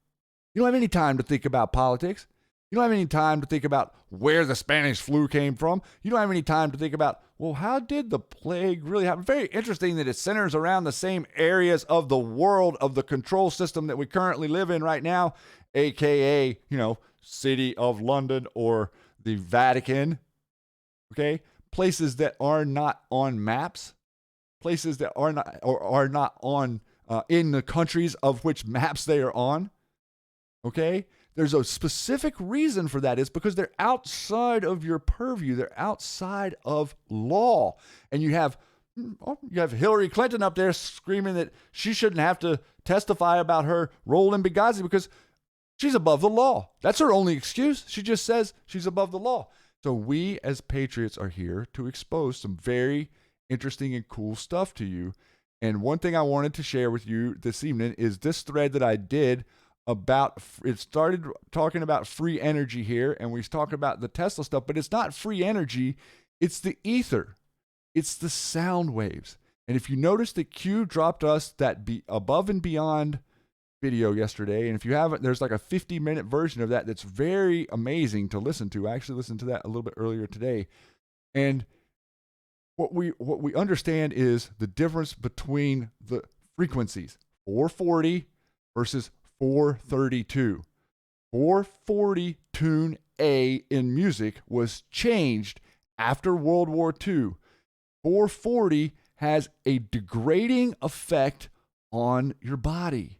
You don't have any time to think about politics. You don't have any time to think about where the Spanish flu came from. You don't have any time to think about, well, how did the plague really happen? Very interesting that it centers around the same areas of the world of the control system that we currently live in right now, aka, City of London or the Vatican. Okay? Places that are not on maps, places that are not on in the countries of which maps they are on. Okay? There's a specific reason for that. It's because they're outside of your purview. They're outside of law. And you have Hillary Clinton up there screaming that she shouldn't have to testify about her role in Benghazi because she's above the law. That's her only excuse. She just says she's above the law. So we as patriots are here to expose some very interesting and cool stuff to you. And one thing I wanted to share with you this evening is this thread that I did about, it started talking about free energy here, and we talked about the Tesla stuff, but it's not free energy, it's the ether. It's the sound waves. And if you notice that Q dropped us that above and beyond video yesterday, and if you haven't, there's like a 50-minute version of that that's very amazing to listen to. I actually listened to that a little bit earlier today. And what we understand is the difference between the frequencies, 440 versus 432. 440 tune A in music was changed after World War II. 440 has a degrading effect on your body.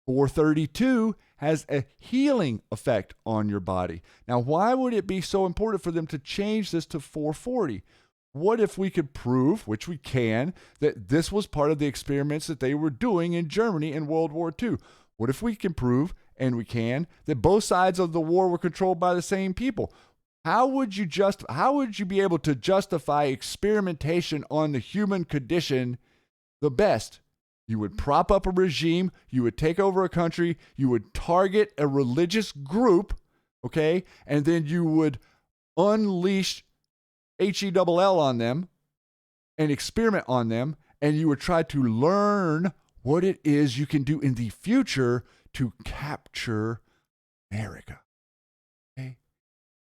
432 has a healing effect on your body. Now, why would it be so important for them to change this to 440? What if we could prove, which we can, that this was part of the experiments that they were doing in Germany in World War II? What if we can prove, and we can, that both sides of the war were controlled by the same people? How would you be able to justify experimentation on the human condition the best? You would prop up a regime, you would take over a country, you would target a religious group, okay? And then you would unleash HELL on them and experiment on them, and you would try to learn what it is you can do in the future to capture America. Okay?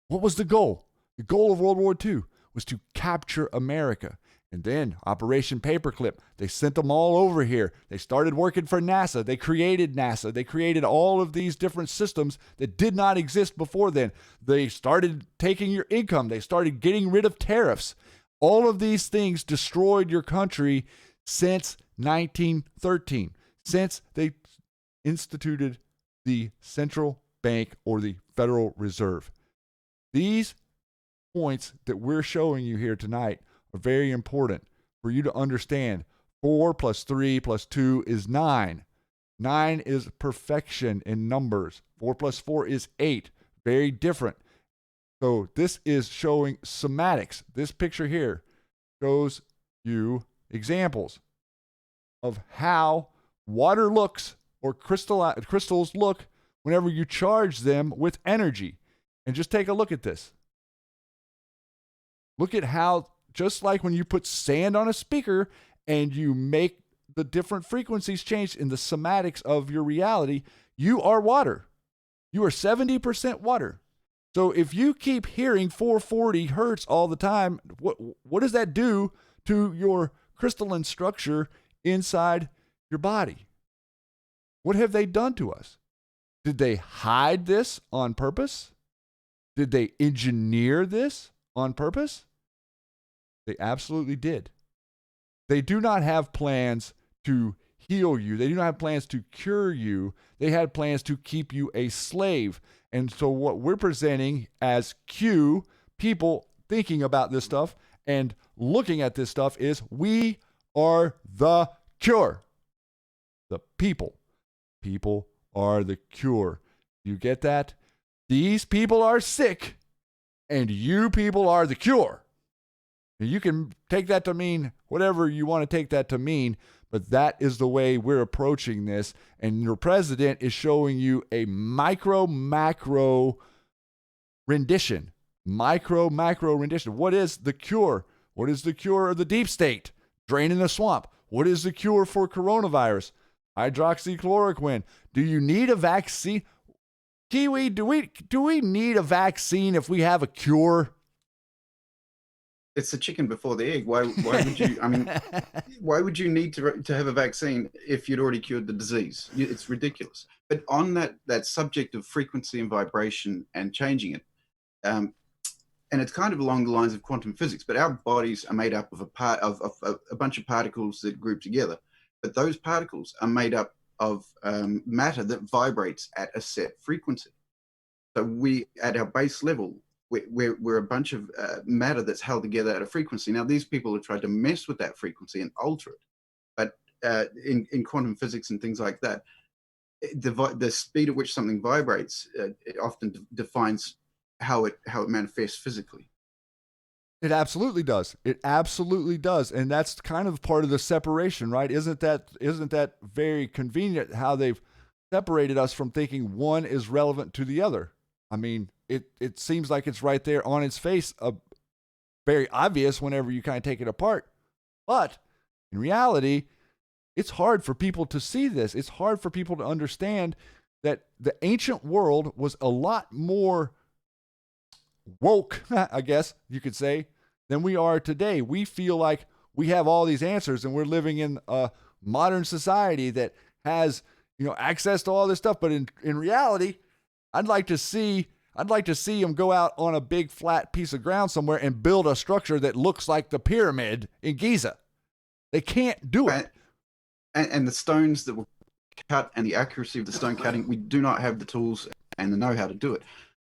What was the goal? The goal of World War II was to capture America. And then Operation Paperclip, they sent them all over here. They started working for NASA. They created NASA. They created all of these different systems that did not exist before then. They started taking your income. They started getting rid of tariffs. All of these things destroyed your country since 1913, since they instituted the central bank or the Federal Reserve. These points that we're showing you here tonight are very important for you to understand. 4 plus 3 plus 2 is 9. 9 is perfection in numbers. 4 plus 4 is 8. Very different. So this is showing somatics. This picture here shows you examples of how water looks or crystals look whenever you charge them with energy. And just take a look at this. Look at how, just like when you put sand on a speaker and you make the different frequencies change in the somatics of your reality, you are water. You are 70% water. So if you keep hearing 440 hertz all the time, what does that do to your crystalline structure inside your body? What have they done to us? Did they hide this on purpose? Did they engineer this on purpose? They absolutely did. They do not have plans to heal you. They do not have plans to cure you. They had plans to keep you a slave. And so what we're presenting as Q, people thinking about this stuff and looking at this stuff, is we are the cure. The people. People are the cure. You get that? These people are sick, and you people are the cure. You can take that to mean whatever you want to take that to mean, but that is the way we're approaching this. And your president is showing you a micro-macro rendition. Micro-macro rendition. What is the cure? What is the cure of the deep state? Draining the swamp. What is the cure for coronavirus? Hydroxychloroquine. Do you need a vaccine? Kiwi, do we need a vaccine if we have a cure? It's the chicken before the egg. Why would you? I mean, why would you need to have a vaccine if you'd already cured the disease? It's ridiculous. But on that subject of frequency and vibration and changing it, and it's kind of along the lines of quantum physics. But our bodies are made up of a bunch of particles that group together. But those particles are made up of matter that vibrates at a set frequency. So we, at our base level, we're a bunch of matter that's held together at a frequency. Now, these people have tried to mess with that frequency and alter it. But in quantum physics and things like that, the speed at which something vibrates it often defines how it manifests physically. It absolutely does. It absolutely does. And that's kind of part of the separation, right? Isn't that very convenient how they've separated us from thinking one is relevant to the other? I mean, it seems like it's right there on its face, very obvious whenever you kind of take it apart. But in reality, it's hard for people to see this. It's hard for people to understand that the ancient world was a lot more woke, I guess you could say, than we are today. We feel like we have all these answers and we're living in a modern society that has, access to all this stuff. But in reality, I'd like to see them go out on a big flat piece of ground somewhere and build a structure that looks like the pyramid in Giza. They can't do it. And the stones that were cut and the accuracy of the stone cutting, we do not have the tools and the know-how to do it.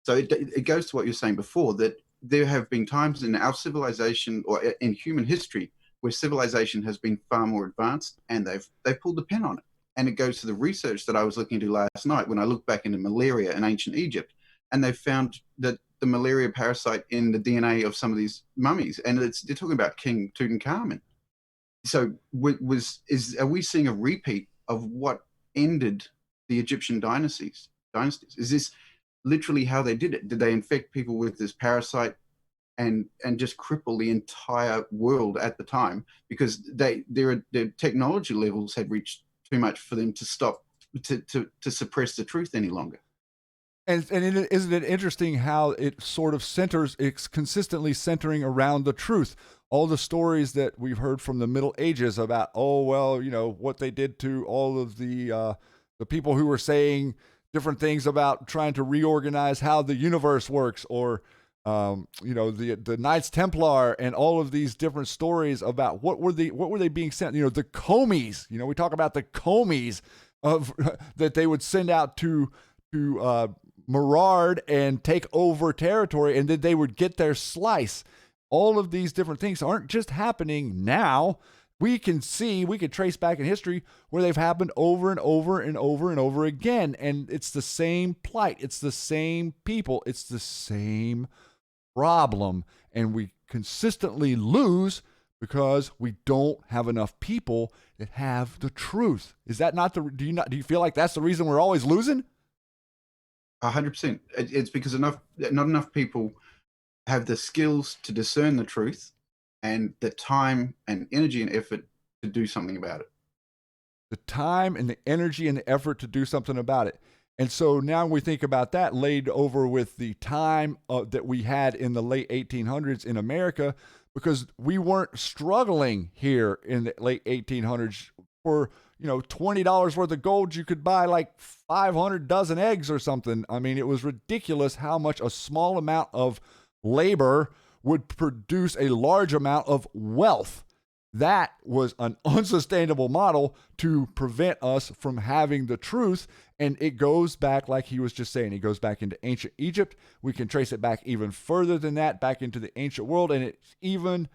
So it goes to what you were saying before, that there have been times in our civilization or in human history where civilization has been far more advanced and they've pulled the pen on it. And it goes to the research that I was looking into last night when I looked back into malaria in ancient Egypt, and they found that the malaria parasite in the DNA of some of these mummies, and they're talking about King Tutankhamun. So are we seeing a repeat of what ended the Egyptian dynasties? Is this literally how they did it? Did they infect people with this parasite and just cripple the entire world at the time because their technology levels had reached too much for them to stop to suppress the truth any longer? Isn't it interesting how it sort of it's consistently centering around the truth? All the stories that we've heard from the Middle Ages about, what they did to all of the people who were saying different things about trying to reorganize how the universe works, or the Knights Templar, and all of these different stories about what were they being sent? The Comies. We talk about the Comies of that they would send out to maraud and take over territory, and then they would get their slice. All of these different things aren't just happening now. We can trace back in history where they've happened over and over and over and over again. And it's the same plight. It's the same people. It's the same problem. And we consistently lose because we don't have enough people that have the truth. Is that not do you feel like that's the reason we're always losing? 100%. It's because not enough people have the skills to discern the truth and the time and energy and effort to do something about it. The time and the energy and the effort to do something about it. And so now we think about that laid over with the time that we had in the late 1800s in America, because we weren't struggling here in the late 1800s for, $20 worth of gold. You could buy like 500 dozen eggs or something. I mean, it was ridiculous how much a small amount of labor would produce a large amount of wealth. That was an unsustainable model to prevent us from having the truth. And it goes back, like he was just saying, it goes back into ancient Egypt. We can trace it back even further than that, back into the ancient world, and it's even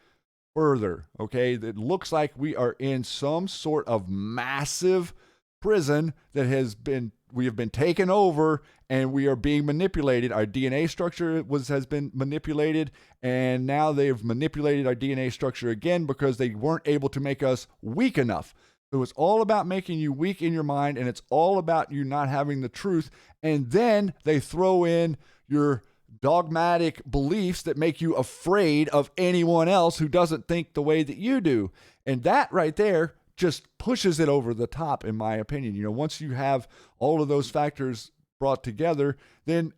further, okay? It looks like we are in some sort of massive prison that we have been taken over, and we are being manipulated. Our DNA structure has been manipulated, and now they've manipulated our DNA structure again because they weren't able to make us weak enough. So it's all about making you weak in your mind, and it's all about you not having the truth. And then they throw in your dogmatic beliefs that make you afraid of anyone else who doesn't think the way that you do. And that right there just pushes it over the top, in my opinion. Once you have all of those factors brought together, then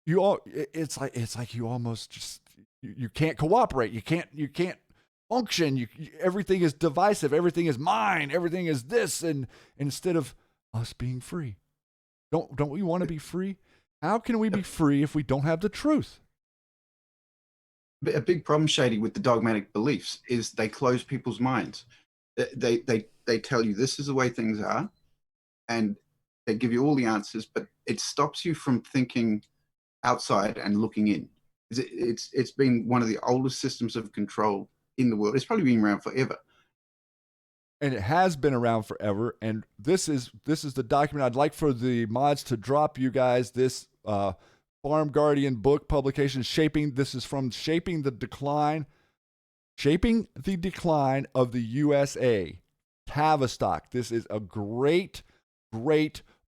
it's like you almost just you can't cooperate. You can't function. Everything is divisive. Everything is mine. Everything is this. And instead of us being free, don't we want to be free? How can we be free if we don't have the truth? A big problem, Shady, with the dogmatic beliefs is they close people's minds. They tell you this is the way things are, and they give you all the answers, but it stops you from thinking outside and looking in. It's been one of the oldest systems of control in the world. It's probably been around forever. And it has been around forever. And this is the document. I'd like for the mods to drop you guys this Farm Guardian book publication. This is from Shaping the Decline of the USA. Tavistock. This is a great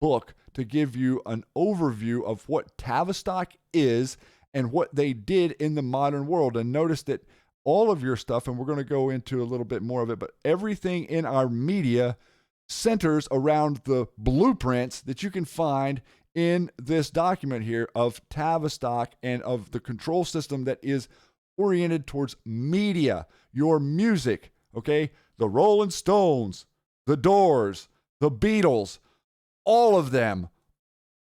book to give you an overview of what Tavistock is and what they did in the modern world. And notice that all of your stuff, and we're going to go into a little bit more of it, but everything in our media centers around the blueprints that you can find in this document here of Tavistock and of the control system that is oriented towards media, your music, okay? The Rolling Stones, the Doors, the Beatles, all of them,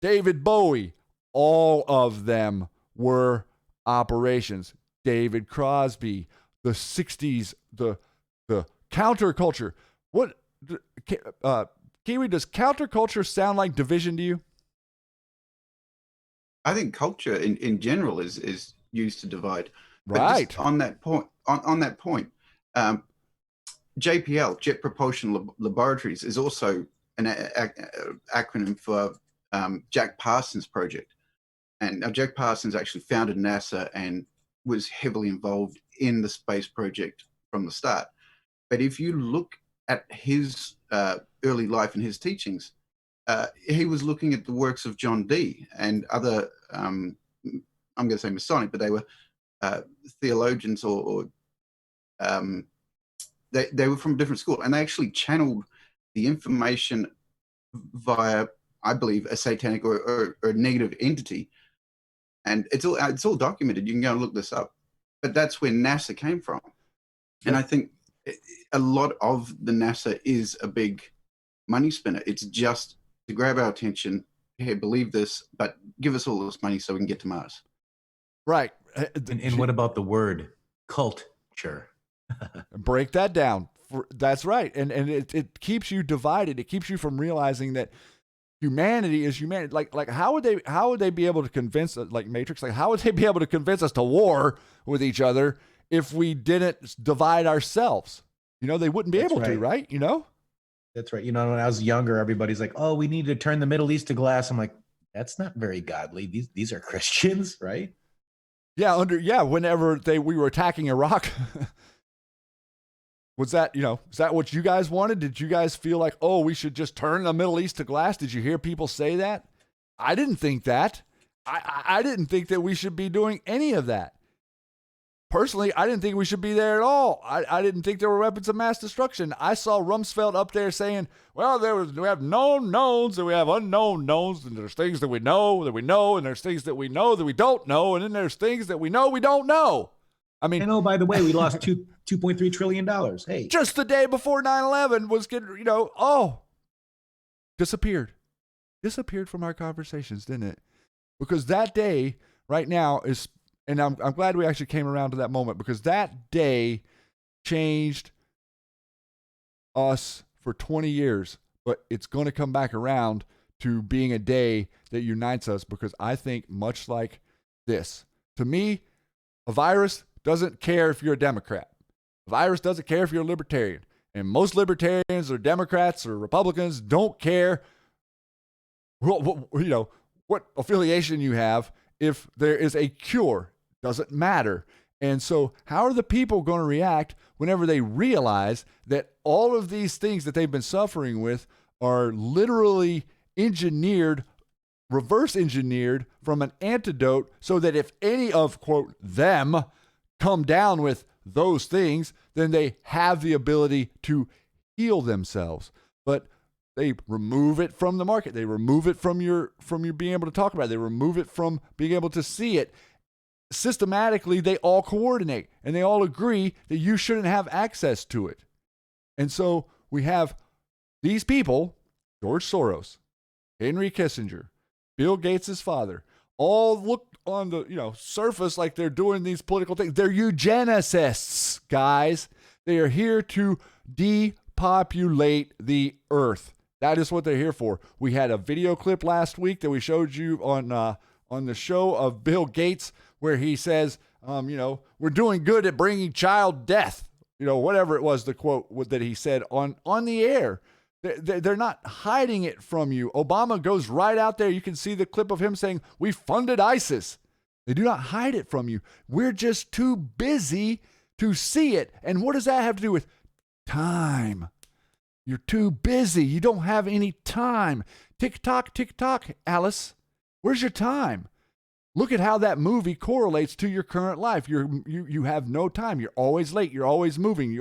David Bowie, all of them were operations. David Crosby, the 60s, the counterculture. Kiwi, does counterculture sound like division to you? I think culture in general is used to divide. But Right. just on that point, JPL, Jet Propulsion Laboratories, is also an acronym for Jack Parsons Project. And Jack Parsons actually founded NASA and was heavily involved in the space project from the start. But if you look at his early life and his teachings, he was looking at the works of John Dee and other, I'm going to say Masonic, but they were theologians or they were from a different school, and they actually channeled the information via, I believe, a satanic or a negative entity. And it's all documented. You can go and look this up. But that's where NASA came from. And I think a lot of the NASA is a big money spinner. It's just to grab our attention. Hey, believe this, but give us all this money so we can get to Mars. Right. And what about the word culture? Break that down. That's right. And it keeps you divided. It keeps you from realizing that humanity is humanity. Like how would they be able to convince, like Matrix, like how would they be able to convince us to war with each other if we didn't divide ourselves? You know, they wouldn't be That's able to, right. right? You know? That's right. You know, when I was younger, everybody's like, "Oh, we need to turn the Middle East to glass." I'm like, that's not very godly. These are Christians, right? Yeah, whenever we were attacking Iraq. Was that, is that what you guys wanted? Did you guys feel like, oh, we should just turn the Middle East to glass? Did you hear people say that? I didn't think that. I didn't think that we should be doing any of that. Personally, I didn't think we should be there at all. I didn't think there were weapons of mass destruction. I saw Rumsfeld up there saying, well, we have known knowns and we have unknown knowns, and there's things that we know, and there's things that we know that we don't know, and then there's things that we know we don't know. I mean, and by the way, we lost $2.3 trillion. Hey, just the day before 9/11 was getting, disappeared from our conversations, didn't it? Because that day right now is, and I'm glad we actually came around to that moment, because that day changed us for 20 years, but it's going to come back around to being a day that unites us, because I think much like this, to me, a virus doesn't care if you're a Democrat. The virus doesn't care if you're a libertarian. And most libertarians or Democrats or Republicans don't care what affiliation you have. If there is a cure, doesn't matter. And so how are the people going to react whenever they realize that all of these things that they've been suffering with are literally reverse engineered from an antidote, so that if any of, quote, them come down with those things, then they have the ability to heal themselves. But they remove it from the market. They remove it from your being able to talk about it. They remove it from being able to see it. Systematically, they all coordinate and they all agree that you shouldn't have access to it. And so we have these people, George Soros, Henry Kissinger, Bill Gates' father, all look on the surface like they're doing these political things. They're eugenicists, guys. They are here to depopulate the earth. That is what they're here for. We had a video clip last week that we showed you on the show of Bill Gates, where he says, we're doing good at bringing child death. Whatever it was, the quote that he said on the air. They're not hiding it from you. Obama goes right out there. You can see the clip of him saying, we funded ISIS. They do not hide it from you. We're just too busy to see it. And what does that have to do with time? You're too busy. You don't have any time. Tick tock, Alice. Where's your time? Look at how that movie correlates to your current life. You have no time. You're always late. You're always moving.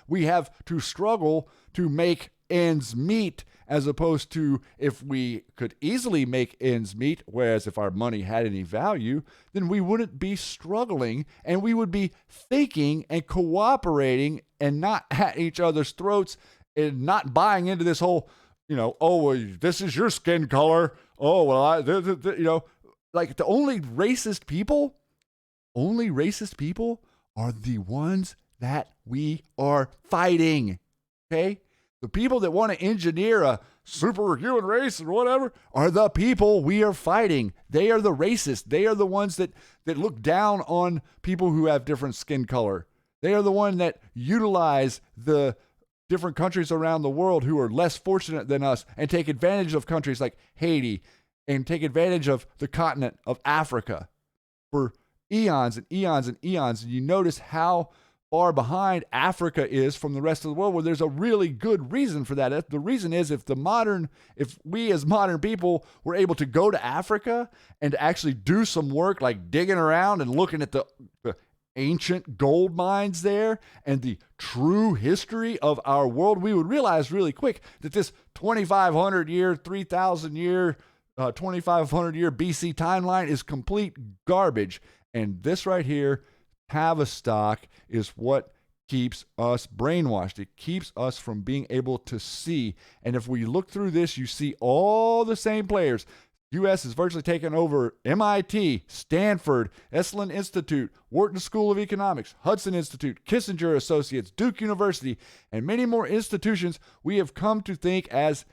We have to struggle to make ends meet, as opposed to if we could easily make ends meet, whereas if our money had any value, then we wouldn't be struggling, and we would be thinking and cooperating and not at each other's throats, and not buying into this whole, this is your skin color. Oh, well, like the only racist people are the ones that we are fighting. Okay? The people that want to engineer a superhuman race or whatever are the people we are fighting. They are the racists. They are the ones that look down on people who have different skin color. They are the one that utilize the different countries around the world who are less fortunate than us and take advantage of countries like Haiti and take advantage of the continent of Africa for eons and eons and eons. And you notice how far behind Africa is from the rest of the world. Well, there's a really good reason for that. The reason is if we as modern people were able to go to Africa and to actually do some work like digging around and looking at the ancient gold mines there and the true history of our world, we would realize really quick that this 2,500 year, 3,000 year, 2,500 year BC timeline is complete garbage. And this right here, Tavistock, is what keeps us brainwashed. It keeps us from being able to see. And if we look through this, you see all the same players. U.S. has virtually taken over MIT, Stanford, Esalen Institute, Wharton School of Economics, Hudson Institute, Kissinger Associates, Duke University, and many more institutions we have come to think as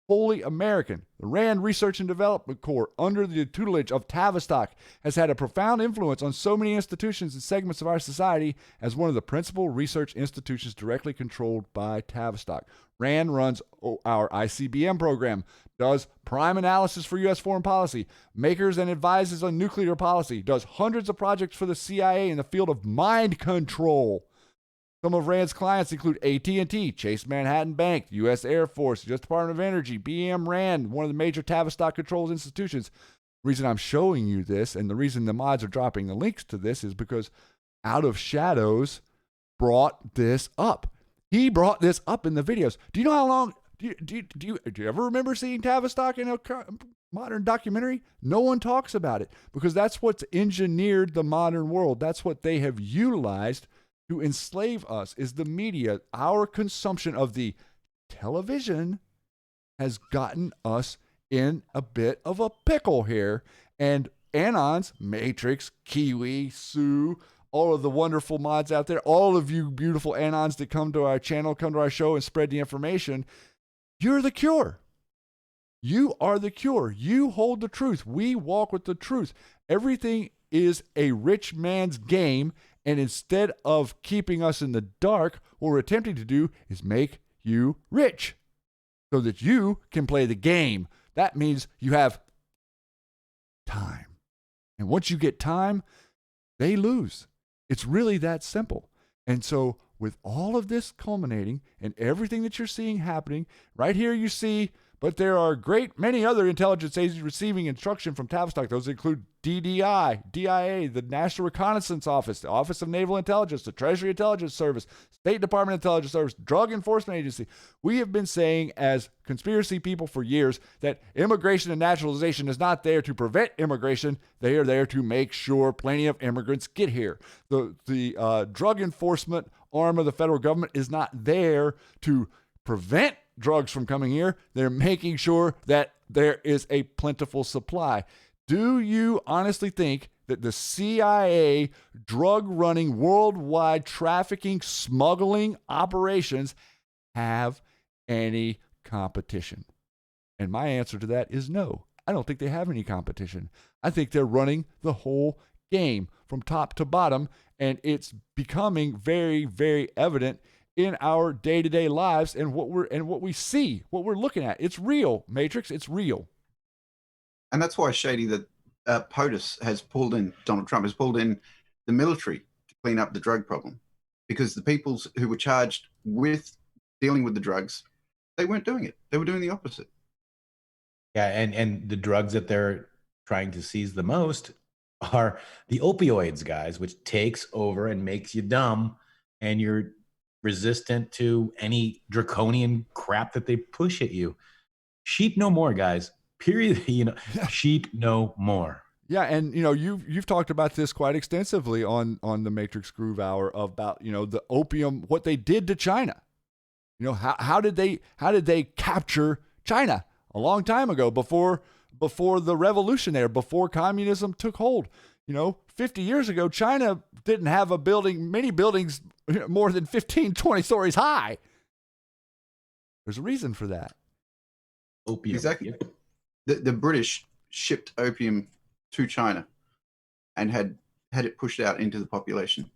wholly American. The RAND Research and Development Corps, under the tutelage of Tavistock, has had a profound influence on so many institutions and segments of our society as one of the principal research institutions directly controlled by Tavistock. RAND runs our ICBM program, does prime analysis for U.S. foreign policy, makers and advises on nuclear policy, does hundreds of projects for the CIA in the field of mind control. Some of RAND's clients include AT&T, Chase Manhattan Bank, U.S. Air Force, U.S. Department of Energy, BM RAND, one of the major Tavistock controls institutions. The reason I'm showing you this and the reason the mods are dropping the links to this is because Out of Shadows brought this up. He brought this up in the videos. Do you know how long? Do you ever remember seeing Tavistock in a modern documentary? No one talks about it because that's what's engineered the modern world. That's what they have utilized to enslave us, is the media. Our consumption of the television has gotten us in a bit of a pickle here. And Anons, Matrix, Kiwi, Sue, all of the wonderful mods out there, all of you beautiful Anons that come to our channel, come to our show and spread the information, you're the cure. You are the cure. You hold the truth. We walk with the truth. Everything is a rich man's game. And instead of keeping us in the dark, what we're attempting to do is make you rich so that you can play the game. That means you have time. And once you get time, they lose. It's really that simple. And so with all of this culminating and everything that you're seeing happening, right here you see, but there are many other intelligence agencies receiving instruction from Tavistock. Those include DDI, DIA, the National Reconnaissance Office, the Office of Naval Intelligence, the Treasury Intelligence Service, State Department Intelligence Service, Drug Enforcement Agency. We have been saying as conspiracy people for years that immigration and naturalization is not there to prevent immigration. They are there to make sure plenty of immigrants get here. The drug enforcement arm of the federal government is not there to prevent drugs from coming here. They're making sure that there is a plentiful supply. Do you honestly think that the CIA drug running worldwide trafficking, smuggling operations have any competition? And my answer to that is no. I don't think they have any competition. I think they're running the whole game from top to bottom, and it's becoming very, very evident in our day-to-day lives and what we see, what we're looking at. It's real, Matrix. It's real. And that's why, Shady, that POTUS has pulled in, Donald Trump has pulled in the military to clean up the drug problem, because the people who were charged with dealing with the drugs, they weren't doing it. They were doing the opposite. Yeah, and the drugs that they're trying to seize the most are the opioids, guys, which takes over and makes you dumb, and you're resistant to any draconian crap that they push at you. Sheep no more, guys. Period. Sheep no more. Yeah, and you've talked about this quite extensively on the Matrix Groove Hour about the opium, what they did to China. How did they capture China a long time ago, before the revolution there, before communism took hold? 50 years ago, China didn't have many buildings more than 15, 20 stories high. There's a reason for that. Opium. Exactly. The British shipped opium to China and had it pushed out into the population.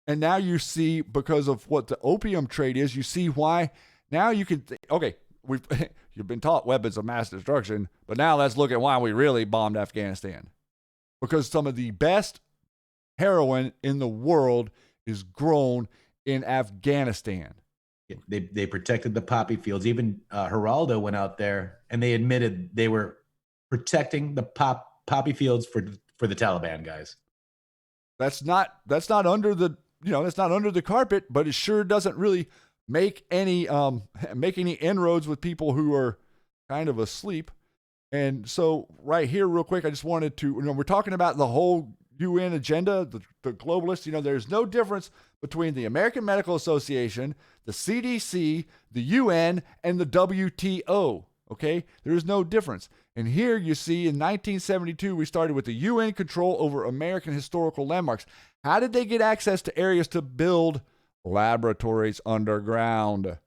And now you see, because of what the opium trade is, you see why now you can okay, you've been taught weapons of mass destruction, but now let's look at why we really bombed Afghanistan. Because some of the best heroin in the world is grown in Afghanistan. They protected the poppy fields. Even Geraldo went out there and they admitted they were protecting the poppy fields for the Taliban guys. That's not under the that's not under the carpet, but it sure doesn't really make any inroads with people who are kind of asleep. And so right here, real quick, I just wanted to, we're talking about the whole UN agenda, the globalists. There's no difference between the American Medical Association, the CDC, the UN, and the WTO. Okay, there is no difference. And here you see in 1972, we started with the UN control over American historical landmarks. How did they get access to areas to build laboratories underground?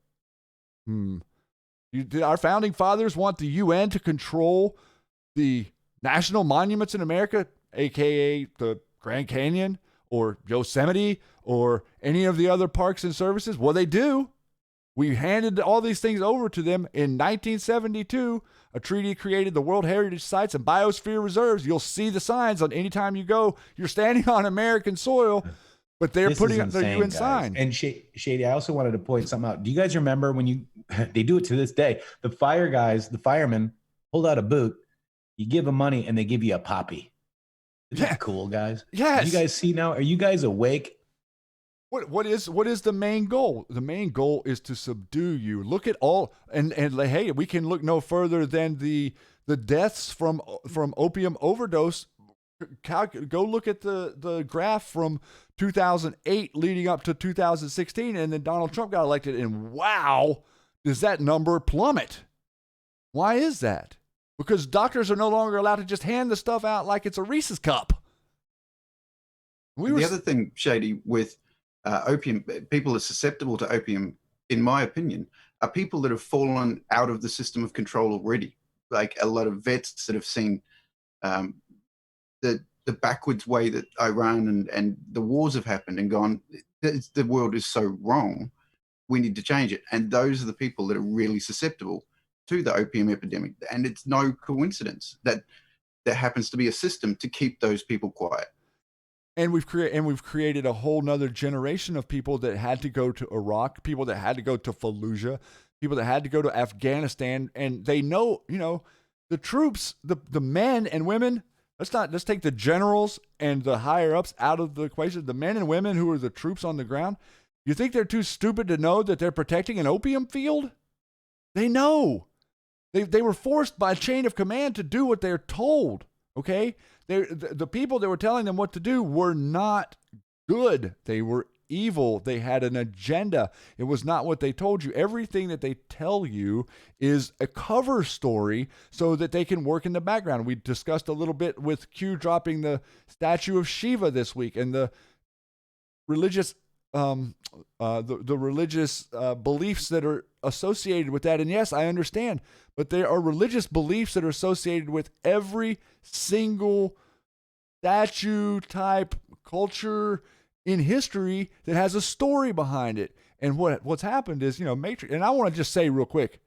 Did our founding fathers want the UN to control the national monuments in America, aka the Grand Canyon or Yosemite or any of the other parks and services? Well, they do. We handed all these things over to them in 1972. A treaty created the World Heritage Sites and Biosphere Reserves. You'll see the signs on any time you go. You're standing on American soil, but they're putting up their UN sign. And Shady, I also wanted to point something out. Do you guys remember when they do it to this day? The firemen hold out a boot, you give them money, and they give you a poppy. Isn't that cool, guys? Yes. Do you guys see now? Are you guys awake? What is the main goal? The main goal is to subdue you. Look at all and hey, we can look no further than the deaths from opium overdose. Go look at the graph from 2008 leading up to 2016, and then Donald Trump got elected, and wow, does that number plummet? Why is that? Because doctors are no longer allowed to just hand the stuff out like it's a Reese's cup. The other thing, Shady, with opium, people are susceptible to opium, in my opinion, are people that have fallen out of the system of control already. Like a lot of vets that have seen the backwards way that Iran and the wars have happened and gone, the world is so wrong, we need to change it. And those are the people that are really susceptible to the opium epidemic. And it's no coincidence that there happens to be a system to keep those people quiet. And we've created a whole nother generation of people that had to go to Iraq, people that had to go to Fallujah, people that had to go to Afghanistan, and they know, the troops, the men and women. Let's take the generals and the higher ups out of the equation. The men and women who are the troops on the ground. You think they're too stupid to know that they're protecting an opium field? They know. They were forced by chain of command to do what they're told. Okay. The people that were telling them what to do were not good. They were evil. They had an agenda. It was not what they told you. Everything that they tell you is a cover story so that they can work in the background. We discussed a little bit with Q dropping the statue of Shiva this week and the religious religious beliefs that are associated with that. And yes, I understand, but there are religious beliefs that are associated with every single statue type culture in history that has a story behind it. And what's happened is, Matrix, and I want to just say real quick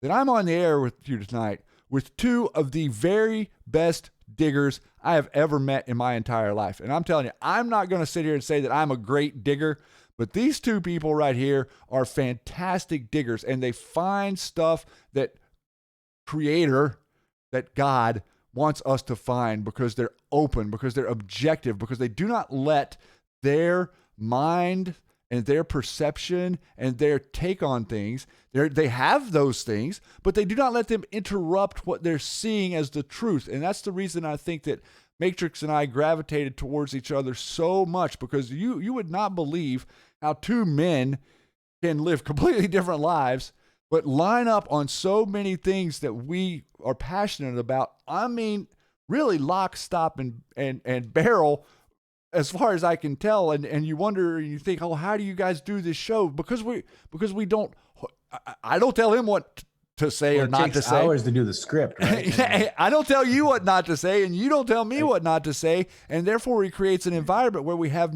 that I'm on the air with you tonight with two of the very best diggers I have ever met in my entire life. And I'm telling you, I'm not going to sit here and say that I'm a great digger, but these two people right here are fantastic diggers, and they find stuff that God wants us to find because they're open, because they're objective, because they do not let their mind and their perception and their take on things, they have those things, but they do not let them interrupt what they're seeing as the truth. And that's the reason I think that Matrix and I gravitated towards each other so much, because you would not believe how two men can live completely different lives, but line up on so many things that we are passionate about. I mean, really lock, stop, and barrel, as far as I can tell. And you wonder, and you think, oh, how do you guys do this show? Because we don't I don't tell him what to say or it not takes to say. hours to do the script, right? I don't tell you what not to say, and you don't tell me what not to say, and therefore he creates an environment where we have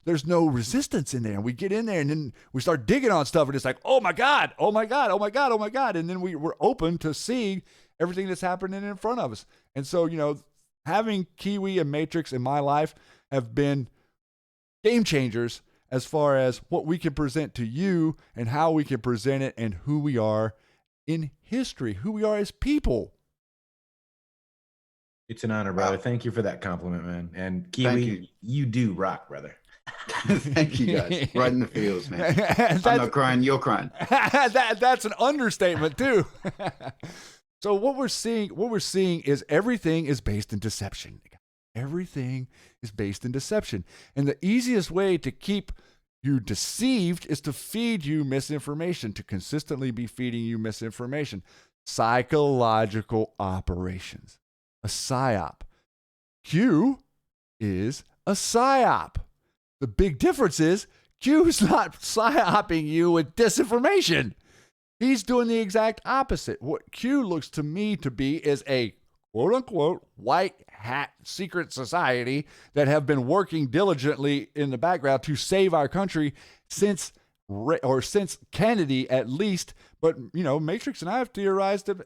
there's no resistance in there. We get in there and then we start digging on stuff, and it's like, oh my God, oh my God, oh my God, oh my God, and then we're open to seeing everything that's happening in front of us. And so, having Kiwi and Matrix in my life have been game changers as far as what we can present to you and how we can present it and who we are in history, who we are as people. It's an honor, brother. Thank you for that compliment, man. And Kiwi, you do rock, brother. Thank you, guys. Right in the feels, man. I'm not crying, you're crying. That's an understatement too. So what we're seeing is everything is based in deception. Everything is based in deception. And the easiest way to keep you deceived is to feed you misinformation, to consistently be feeding you misinformation. Psychological operations. A psyop. Q is a psyop. The big difference is Q's not psyoping you with disinformation. He's doing the exact opposite. What Q looks to me to be is a quote-unquote white hat secret society that have been working diligently in the background to save our country since Kennedy at least. But, Matrix and I have theorized that,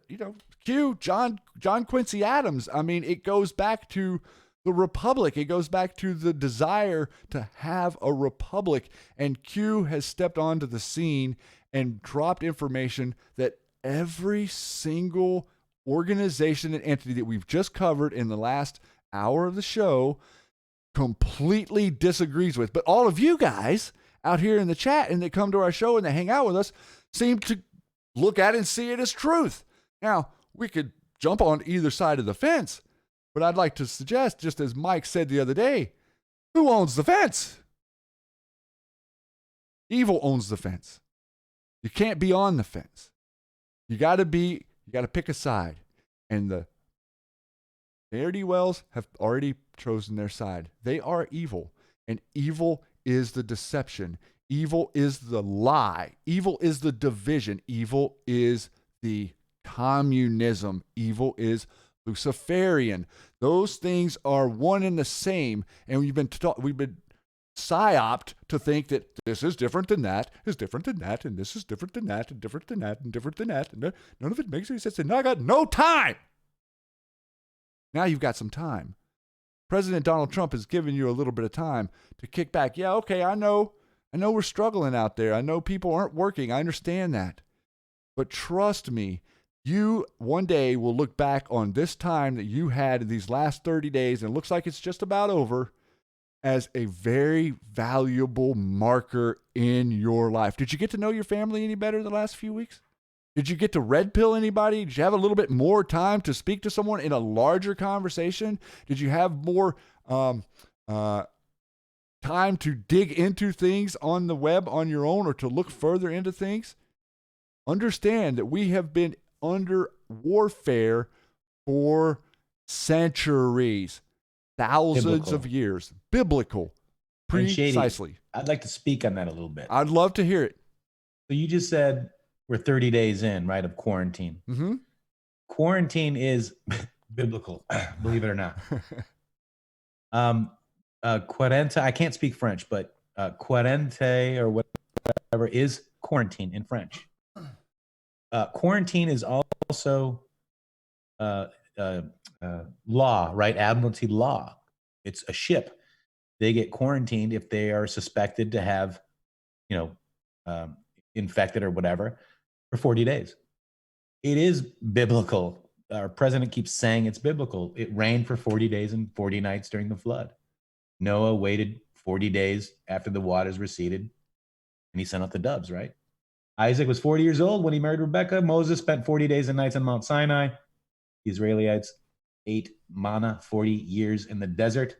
Q, John Quincy Adams, I mean, it goes back to the republic. It goes back to the desire to have a republic. And Q has stepped onto the scene and dropped information that every single organization and entity that we've just covered in the last hour of the show completely disagrees with. But all of you guys out here in the chat and that come to our show and they hang out with us seem to look at it and see it as truth. Now, we could jump on either side of the fence, but I'd like to suggest, just as Mike said the other day, who owns the fence? Evil owns the fence. You can't be on the fence. You got to pick a side. And the ne'er-do-wells have already chosen their side. They are evil. And evil is the deception. Evil is the lie. Evil is the division. Evil is the communism. Evil is Luciferian. Those things are one and the same. And we've been psyoped to think that this is different than that, is different than that, and this is different than that, and different than that, and different than that. And none of it makes any sense. And now I got no time. Now you've got some time. President Donald Trump has given you a little bit of time to kick back. Yeah, okay, I know we're struggling out there. I know people aren't working. I understand that. But trust me, you one day will look back on this time that you had in these last 30 days, and it looks like it's just about over, as a very valuable marker in your life. Did you get to know your family any better the last few weeks? Did you get to red pill anybody? Did you have a little bit more time to speak to someone in a larger conversation? Did you have more time to dig into things on the web on your own or to look further into things? Understand that we have been under warfare for centuries. Thousands of years. Biblical. Precisely. Shady, I'd like to speak on that a little bit. I'd love to hear it. So you just said we're 30 days in, right, of quarantine. Mm-hmm. Quarantine is biblical, believe it or not. Quarente, I can't speak French, but quarente or whatever is quarantine in French. Quarantine is also law, right? Admiralty law. It's a ship. They get quarantined if they are suspected to have, infected or whatever for 40 days. It is biblical. Our president keeps saying it's biblical. It rained for 40 days and 40 nights during the flood. Noah waited 40 days after the waters receded, and he sent out the doves, right? Isaac was 40 years old when he married Rebekah. Moses spent 40 days and nights on Mount Sinai. The Israelites ate manna 40 years in the desert.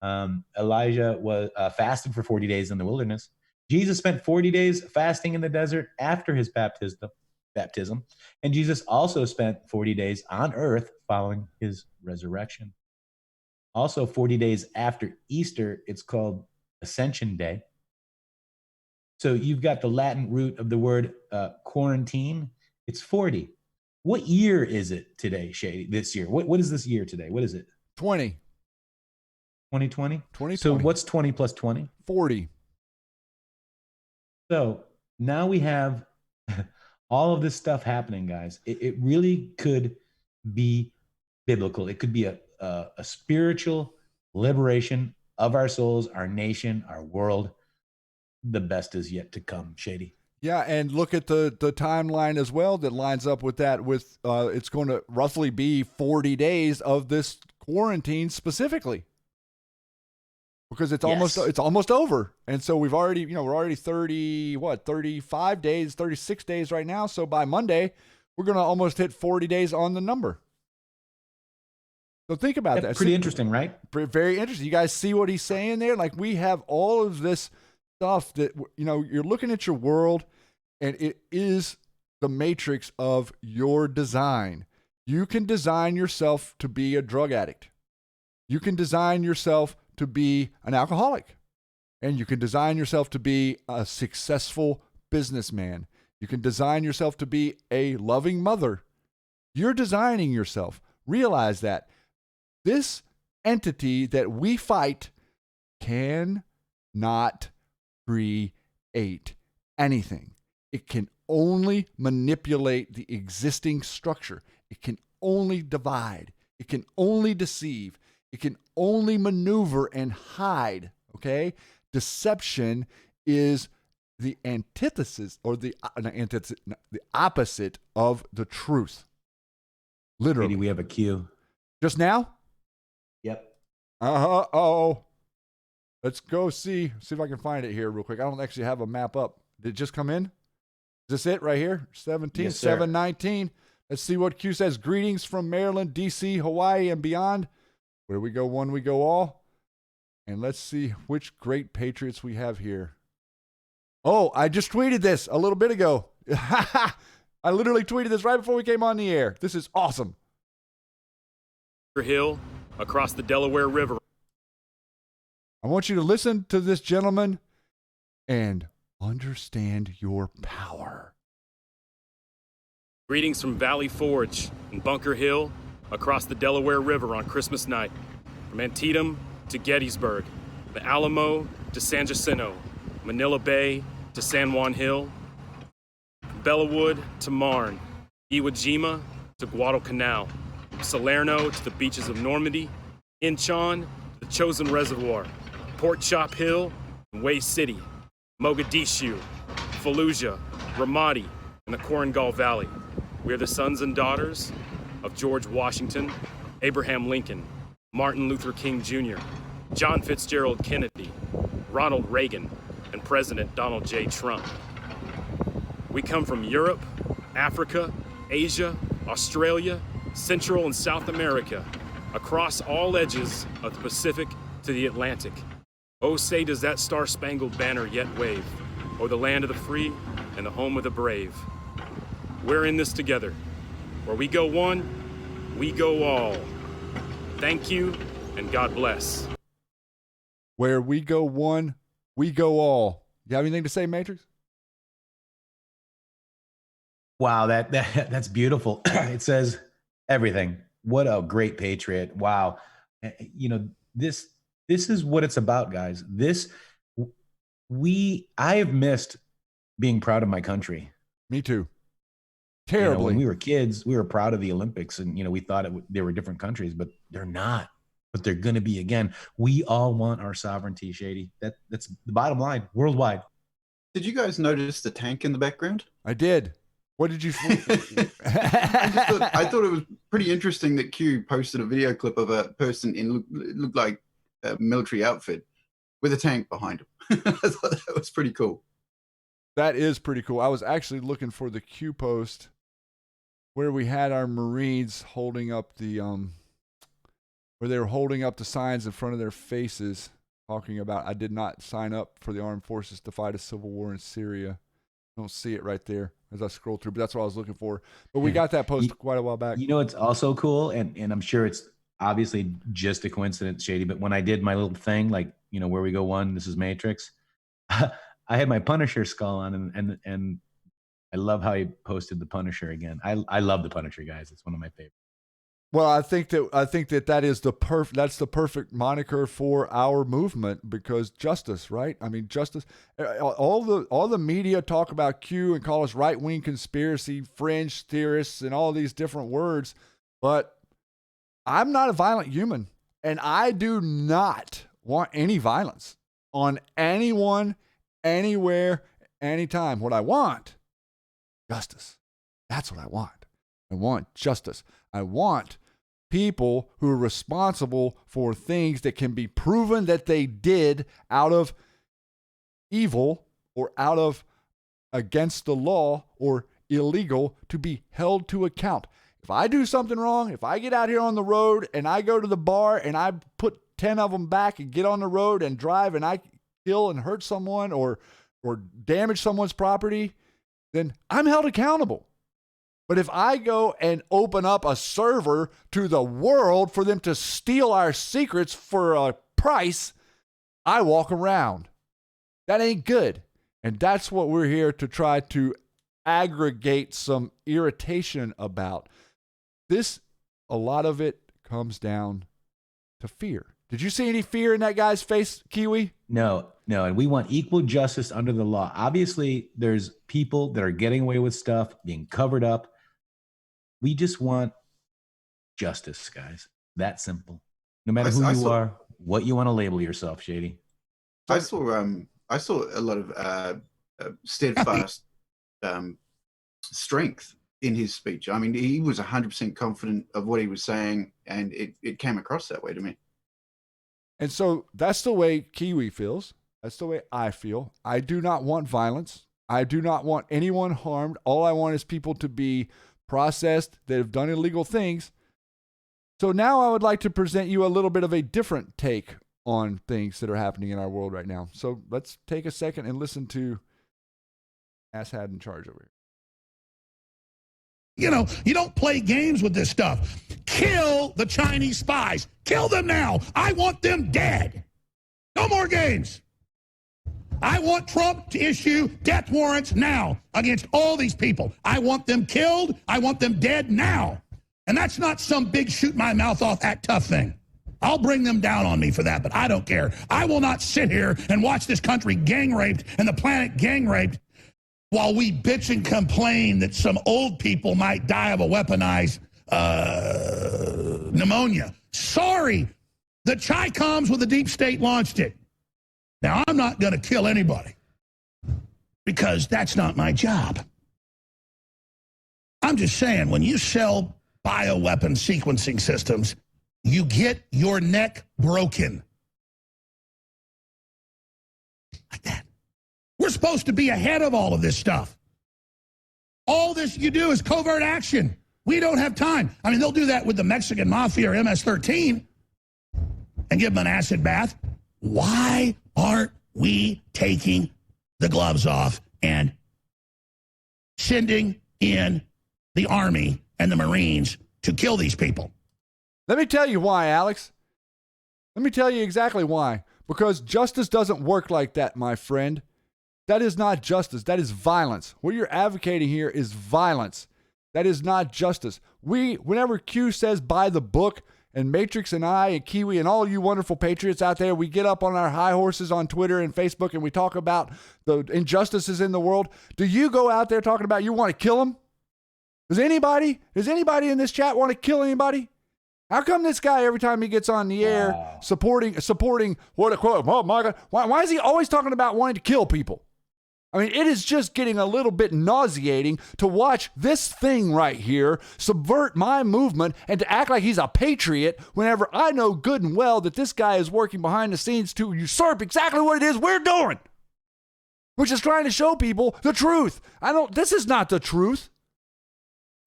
Elijah was fasted for 40 days in the wilderness. Jesus spent 40 days fasting in the desert after his baptism. And Jesus also spent 40 days on earth following his resurrection. Also, 40 days after Easter, it's called Ascension Day. So you've got the Latin root of the word quarantine. It's 40. What year is it today, Shady? This year? What is this year today? What is it? 20. 2020? 2020. So what's 20 plus 20? 40. So now we have all of this stuff happening, guys. It really could be biblical. It could be a spiritual liberation of our souls, our nation, our world. The best is yet to come, Shady. Yeah, and look at the timeline as well that lines up with that. With it's going to roughly be 40 days of this quarantine specifically, because it's almost over. And so we're already 35 days, 36 days right now. So by Monday, we're going to almost hit 40 days on the number. So think about that. Pretty interesting, right? Very interesting. You guys see what he's saying there? Like, we have all of this stuff that, you're looking at your world, and it is the matrix of your design. You can design yourself to be a drug addict. You can design yourself to be an alcoholic. And you can design yourself to be a successful businessman. You can design yourself to be a loving mother. You're designing yourself. Realize that. This entity that we fight cannot create anything. It can only manipulate the existing structure. It can only divide. It can only deceive. It can only maneuver and hide. Okay? Deception is the antithesis, or the opposite of the truth. Literally. Maybe we have a cue. Just now? Yep. Let's go see if I can find it here real quick. I don't actually have a map up. Did it just come in? Is this it right here? 17, yes, 719. Let's see what Q says. Greetings from Maryland, D.C., Hawaii, and beyond. Where we go one, we go all. And let's see which great patriots we have here. Oh, I just tweeted this a little bit ago. I literally tweeted this right before we came on the air. This is awesome. Hill across the Delaware River. I want you to listen to this gentleman and understand your power. Greetings from Valley Forge and Bunker Hill across the Delaware River on Christmas night. From Antietam to Gettysburg, the Alamo to San Jacinto, Manila Bay to San Juan Hill, Bellawood to Marne, Iwo Jima to Guadalcanal, Salerno to the beaches of Normandy, Incheon to the Chosin Reservoir, Port Chop Hill and Way City, Mogadishu, Fallujah, Ramadi, and the Korengal Valley. We are the sons and daughters of George Washington, Abraham Lincoln, Martin Luther King Jr., John Fitzgerald Kennedy, Ronald Reagan, and President Donald J. Trump. We come from Europe, Africa, Asia, Australia, Central and South America, across all edges of the Pacific to the Atlantic. Oh, say does that star-spangled banner yet wave, o'er the land of the free and the home of the brave. We're in this together. Where we go one, we go all. Thank you, and God bless. Where we go one, we go all. You have anything to say, Matrix? Wow, that's beautiful. It says everything. What a great patriot. Wow. This is what it's about, guys. I have missed being proud of my country. Me too. Terribly. When we were kids, we were proud of the Olympics, and we thought they were different countries, but they're not. But they're going to be again. We all want our sovereignty, Shady. That's the bottom line, worldwide. Did you guys notice the tank in the background? I did. What did you think? I thought it was pretty interesting that Q posted a video clip of a person in looked like a military outfit with a tank behind him. I thought that was pretty cool. That is pretty cool. I was actually looking for the Q post where we had our Marines holding up the where they were holding up the signs in front of their faces, talking about, I did not sign up for the armed forces to fight a civil war in Syria. I don't see it right there as I scroll through, but that's what I was looking for. But we got that post quite a while back. It's also cool, and I'm sure it's obviously just a coincidence, Shady, but when I did my little thing, like, where we go one, this is Matrix, I had my Punisher skull on, and I love how he posted the Punisher again. I love the Punisher, guys. It's one of my favorites. Well, I think that is that's the perfect moniker for our movement, because justice, right? I mean, justice. All the media talk about Q and call us right-wing conspiracy fringe theorists and all these different words, but I'm not a violent human, and I do not want any violence on anyone, anywhere, anytime. What I want, justice. That's what I want. I want justice. I want people who are responsible for things that can be proven that they did out of evil or out of against the law or illegal to be held to account. If I do something wrong, if I get out here on the road and I go to the bar and I put 10 of them back and get on the road and drive and I kill and hurt someone or damage someone's property, then I'm held accountable. But if I go and open up a server to the world for them to steal our secrets for a price, I walk around. That ain't good. And that's what we're here to try to aggregate some irritation about. A lot of it comes down to fear. Did you see any fear in that guy's face, Kiwi? No. And we want equal justice under the law. Obviously, there's people that are getting away with stuff, being covered up. We just want justice, guys. That simple. No matter who you are, what you want to label yourself, Shady. I saw a lot of steadfast strength in his speech. I mean, he was 100% confident of what he was saying, and it came across that way to me. And so that's the way Kiwi feels. That's the way I feel. I do not want violence. I do not want anyone harmed. All I want is people to be processed that have done illegal things. So now I would like to present you a little bit of a different take on things that are happening in our world right now. So let's take a second and listen to Asshat in charge over here. You know, you don't play games with this stuff. Kill the Chinese spies. Kill them now. I want them dead. No more games. I want Trump to issue death warrants now against all these people. I want them killed. I want them dead now. And that's not some big shoot my mouth off act tough thing. I'll bring them down on me for that, but I don't care. I will not sit here and watch this country gang raped and the planet gang raped while we bitch and complain that some old people might die of a weaponized pneumonia. Sorry, the Chi-Coms with the deep state launched it. Now, I'm not going to kill anybody because that's not my job. I'm just saying, when you sell bioweapon sequencing systems, you get your neck broken. Like that. We're supposed to be ahead of all of this stuff. All this you do is covert action. We don't have time. I mean, they'll do that with the Mexican Mafia or MS-13 and give them an acid bath. Why aren't we taking the gloves off and sending in the Army and the Marines to kill these people? Let me tell you why, Alex. Let me tell you exactly why. Because justice doesn't work like that, my friend. That is not justice. That is violence. What you're advocating here is violence. That is not justice. Whenever Q says by the book, and Matrix and I and Kiwi and all you wonderful patriots out there, we get up on our high horses on Twitter and Facebook and we talk about the injustices in the world. Do you go out there talking about you want to kill them? Does anybody in this chat want to kill anybody? How come this guy, every time he gets on the air, supporting what a quote, oh my God, why is he always talking about wanting to kill people? I mean, it is just getting a little bit nauseating to watch this thing right here subvert my movement and to act like he's a patriot whenever I know good and well that this guy is working behind the scenes to usurp exactly what it is we're doing, which is trying to show people the truth. This is not the truth.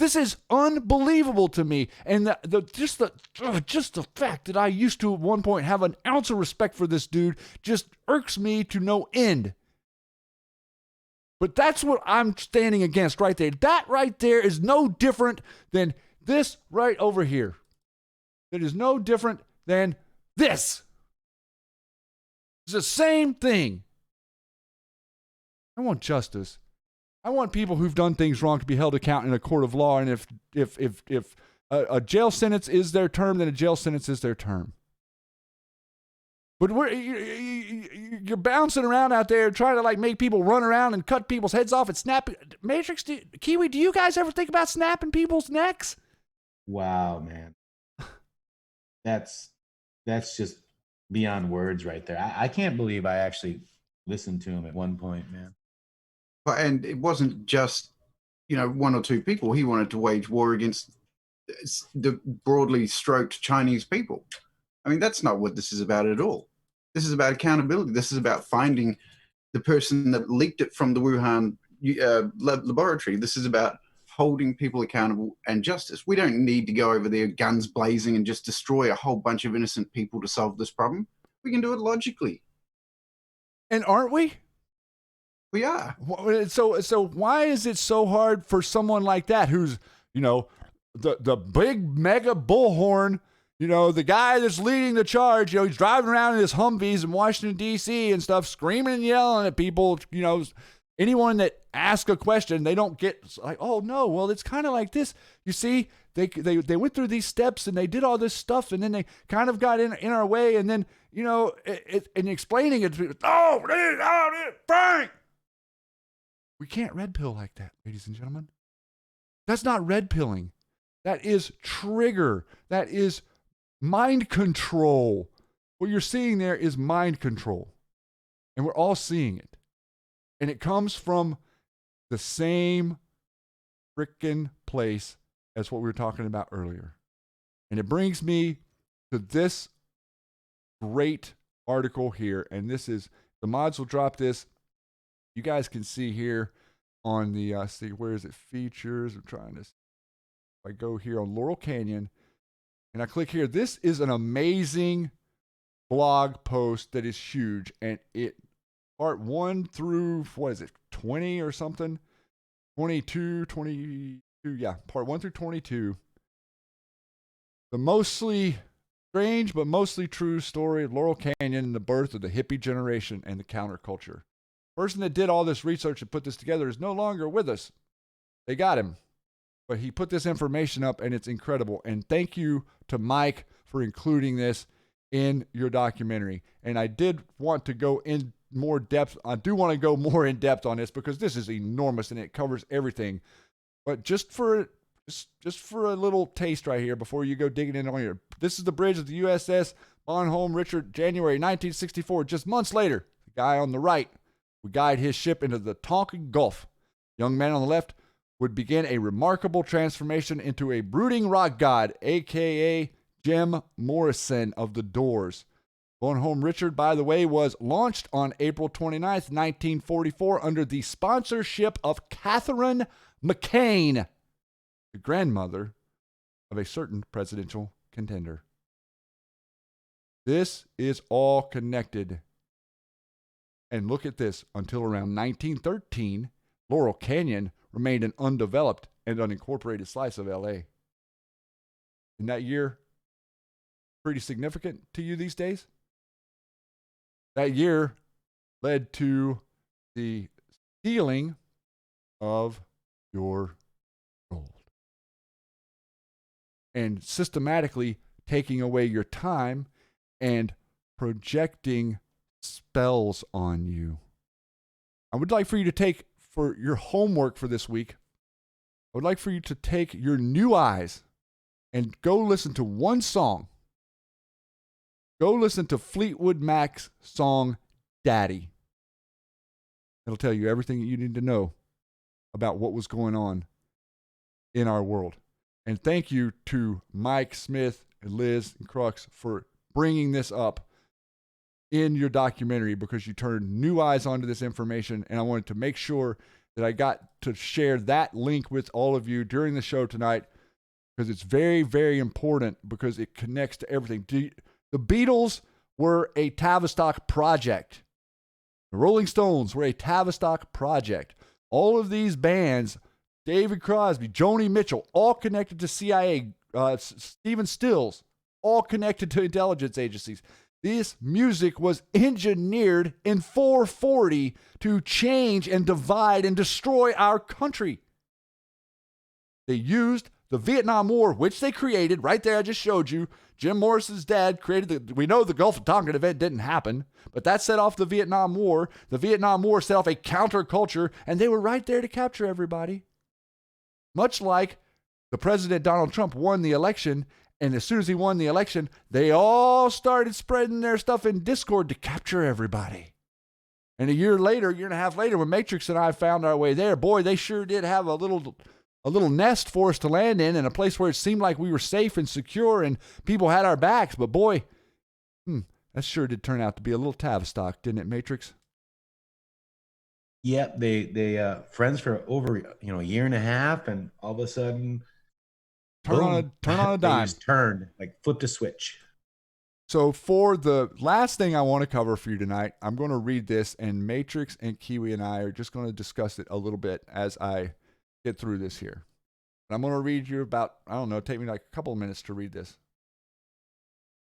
This is unbelievable to me. And just the fact that I used to at one point have an ounce of respect for this dude just irks me to no end. But that's what I'm standing against right there. That right there is no different than this right over here. It is no different than this. It's the same thing. I want justice. I want people who've done things wrong to be held account in a court of law. And if a jail sentence is their term, then a jail sentence is their term. But you're bouncing around out there trying to like make people run around and cut people's heads off and snap. Matrix, Kiwi, do you guys ever think about snapping people's necks? Wow, man. That's just beyond words right there. I can't believe I actually listened to him at one point, man. And it wasn't just, one or two people. He wanted to wage war against the broadly stroked Chinese people. I mean, that's not what this is about at all. This is about accountability. This is about finding the person that leaked it from the Wuhan laboratory. This is about holding people accountable and justice. We don't need to go over there guns blazing and just destroy a whole bunch of innocent people to solve this problem. We can do it logically. And aren't we? We are. So why is it so hard for someone like that who's, the big mega bullhorn, the guy that's leading the charge, he's driving around in his Humvees in Washington, D.C. and stuff, screaming and yelling at people, anyone that asks a question, they don't get like, oh, no, well, it's kind of like this. You see, they went through these steps and they did all this stuff and then they kind of got in our way. And then, in explaining it to people, Frank. We can't red pill like that, ladies and gentlemen. That's not red pilling. That is trigger. That is mind control. What you're seeing there is mind control. And we're all seeing it. And it comes from the same frickin' place as what we were talking about earlier. And it brings me to this great article here. And this is, the mods will drop this. You guys can see here on the, where is it? Features. I'm trying to, I go here on Laurel Canyon and I click here. This is an amazing blog post that is huge. And it, part 1 through, 20 or something? 22, yeah, part 1 through 22. The mostly strange but mostly true story of Laurel Canyon and the birth of the hippie generation and the counterculture. The person that did all this research and put this together is no longer with us. They got him. But he put this information up and it's incredible. And thank you to Mike for including this in your documentary. And I did want to go in more depth. I do want to go more in depth on this because this is enormous and it covers everything. But just for a little taste right here before you go digging in on here. This is the bridge of the USS Bonhomme Richard, January 1964. Just months later, the guy on the right would guide his ship into the Tonkin Gulf. The young man on the left would begin a remarkable transformation into a brooding rock god, a.k.a. Jim Morrison of the Doors. Bonhomme Richard, by the way, was launched on April 29th, 1944 under the sponsorship of Catherine McCain, the grandmother of a certain presidential contender. This is all connected. And look at this. Until around 1913, Laurel Canyon remained an undeveloped and unincorporated slice of L.A. In that year, pretty significant to you these days? That year led to the stealing of your gold and systematically taking away your time and projecting spells on you. I would like for you to take, for your homework for this week, I would like for you to take your new eyes and go listen to one song. Go listen to Fleetwood Mac's song, Daddy. It'll tell you everything you need to know about what was going on in our world. And thank you to Mike Smith and Liz and Crux for bringing this up in your documentary because you turned new eyes onto this information. And I wanted to make sure that I got to share that link with all of you during the show tonight because it's very, very important because it connects to everything. The Beatles were a Tavistock project. The Rolling Stones were a Tavistock project. All of these bands, David Crosby, Joni Mitchell, all connected to CIA, Stephen Stills, all connected to intelligence agencies. This music was engineered in 440 to change and divide and destroy our country. They used the Vietnam War, which they created right there. I just showed you. Jim Morris's dad created we know the Gulf of Tonkin event didn't happen, but that set off the Vietnam War. The Vietnam War set off a counterculture, and they were right there to capture everybody. Much like the President Donald Trump won the election, and as soon as he won the election, they all started spreading their stuff in Discord to capture everybody. And a year and a half later, when Matrix and I found our way there, boy, they sure did have a little nest for us to land in, and a place where it seemed like we were safe and secure and people had our backs. But boy, that sure did turn out to be a little Tavistock, didn't it, Matrix? Yep, they friends for over a year and a half, and all of a sudden, turn on a dime. They just turned, like flipped a switch. So for the last thing I want to cover for you tonight, I'm going to read this, and Matrix and Kiwi and I are just going to discuss it a little bit as I get through this here. And I'm going to read you about, take me like a couple of minutes to read this.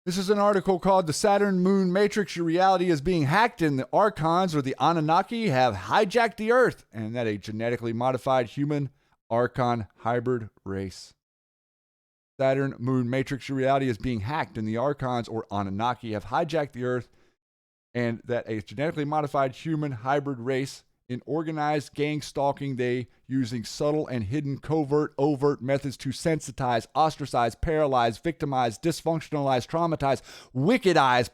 This is an article called "The Saturn Moon Matrix, Your Reality is Being Hacked, and the Archons or the Anunnaki have hijacked the Earth," and that a genetically modified human Archon hybrid race. Saturn Moon Matrix, Your Reality is Being Hacked, and the Archons or Anunnaki have hijacked the Earth, and that a genetically modified human hybrid race in organized gang stalking, they using subtle and hidden overt methods to sensitize, ostracize, paralyze, victimize, dysfunctionalize, traumatize, wickidize,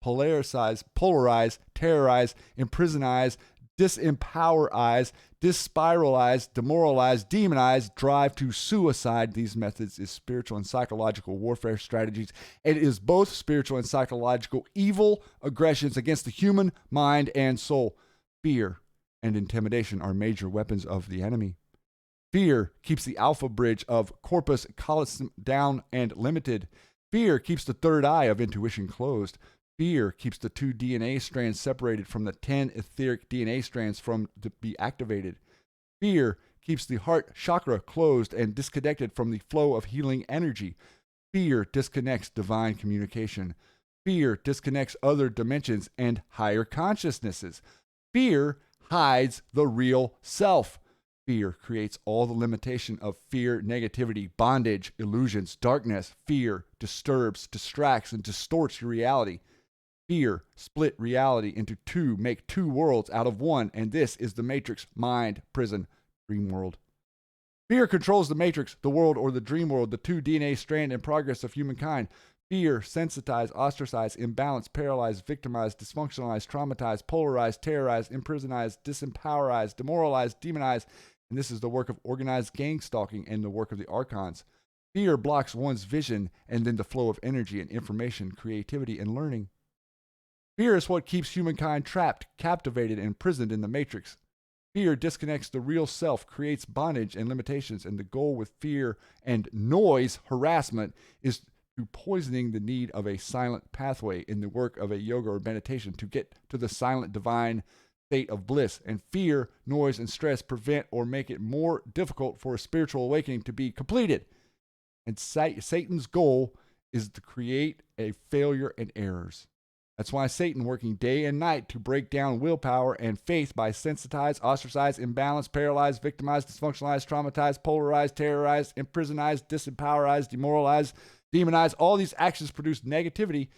polarize, terrorize, imprisionize, disempowerize, dispiralize, demoralize, demonize, drive to suicide. These methods is spiritual and psychological warfare strategies. It is both spiritual and psychological evil aggressions against the human mind and soul. Fear and intimidation are major weapons of the enemy. Fear keeps the alpha bridge of corpus callosum down and limited. Fear keeps the third eye of intuition closed. Fear keeps the 2 DNA strands separated from the 10 etheric DNA strands from to be activated. Fear keeps the heart chakra closed and disconnected from the flow of healing energy. Fear disconnects divine communication. Fear disconnects other dimensions and higher consciousnesses. Fear hides the real self. Fear creates all the limitation of fear, negativity, bondage, illusions, darkness. Fear disturbs, distracts, and distorts your reality. Fear split reality into two, make 2 worlds out of one, and this is the matrix, mind, prison, dream world. Fear controls the matrix, the world, or the dream world, the 2 DNA strand and progress of humankind. Fear, sensitize, ostracize, imbalance, paralyze, victimize, dysfunctionalize, traumatize, polarize, terrorize, imprisionize, disempowerize, demoralize, demonize. And this is the work of organized gang stalking and the work of the Archons. Fear blocks one's vision and then the flow of energy and information, creativity, and learning. Fear is what keeps humankind trapped, captivated, and imprisoned in the matrix. Fear disconnects the real self, creates bondage and limitations, and the goal with fear and noise harassment is poisoning the need of a silent pathway in the work of a yoga or meditation to get to the silent divine state of bliss. And fear, noise, and stress prevent or make it more difficult for a spiritual awakening to be completed. And Satan's goal is to create a failure and errors. That's why Satan, working day and night to break down willpower and faith by sensitize, ostracize, imbalance, paralyze, victimize, dysfunctionalize, traumatize, polarize, terrorize, imprisionize, disempowerize, demoralize, demonize. All these actions produce negativity,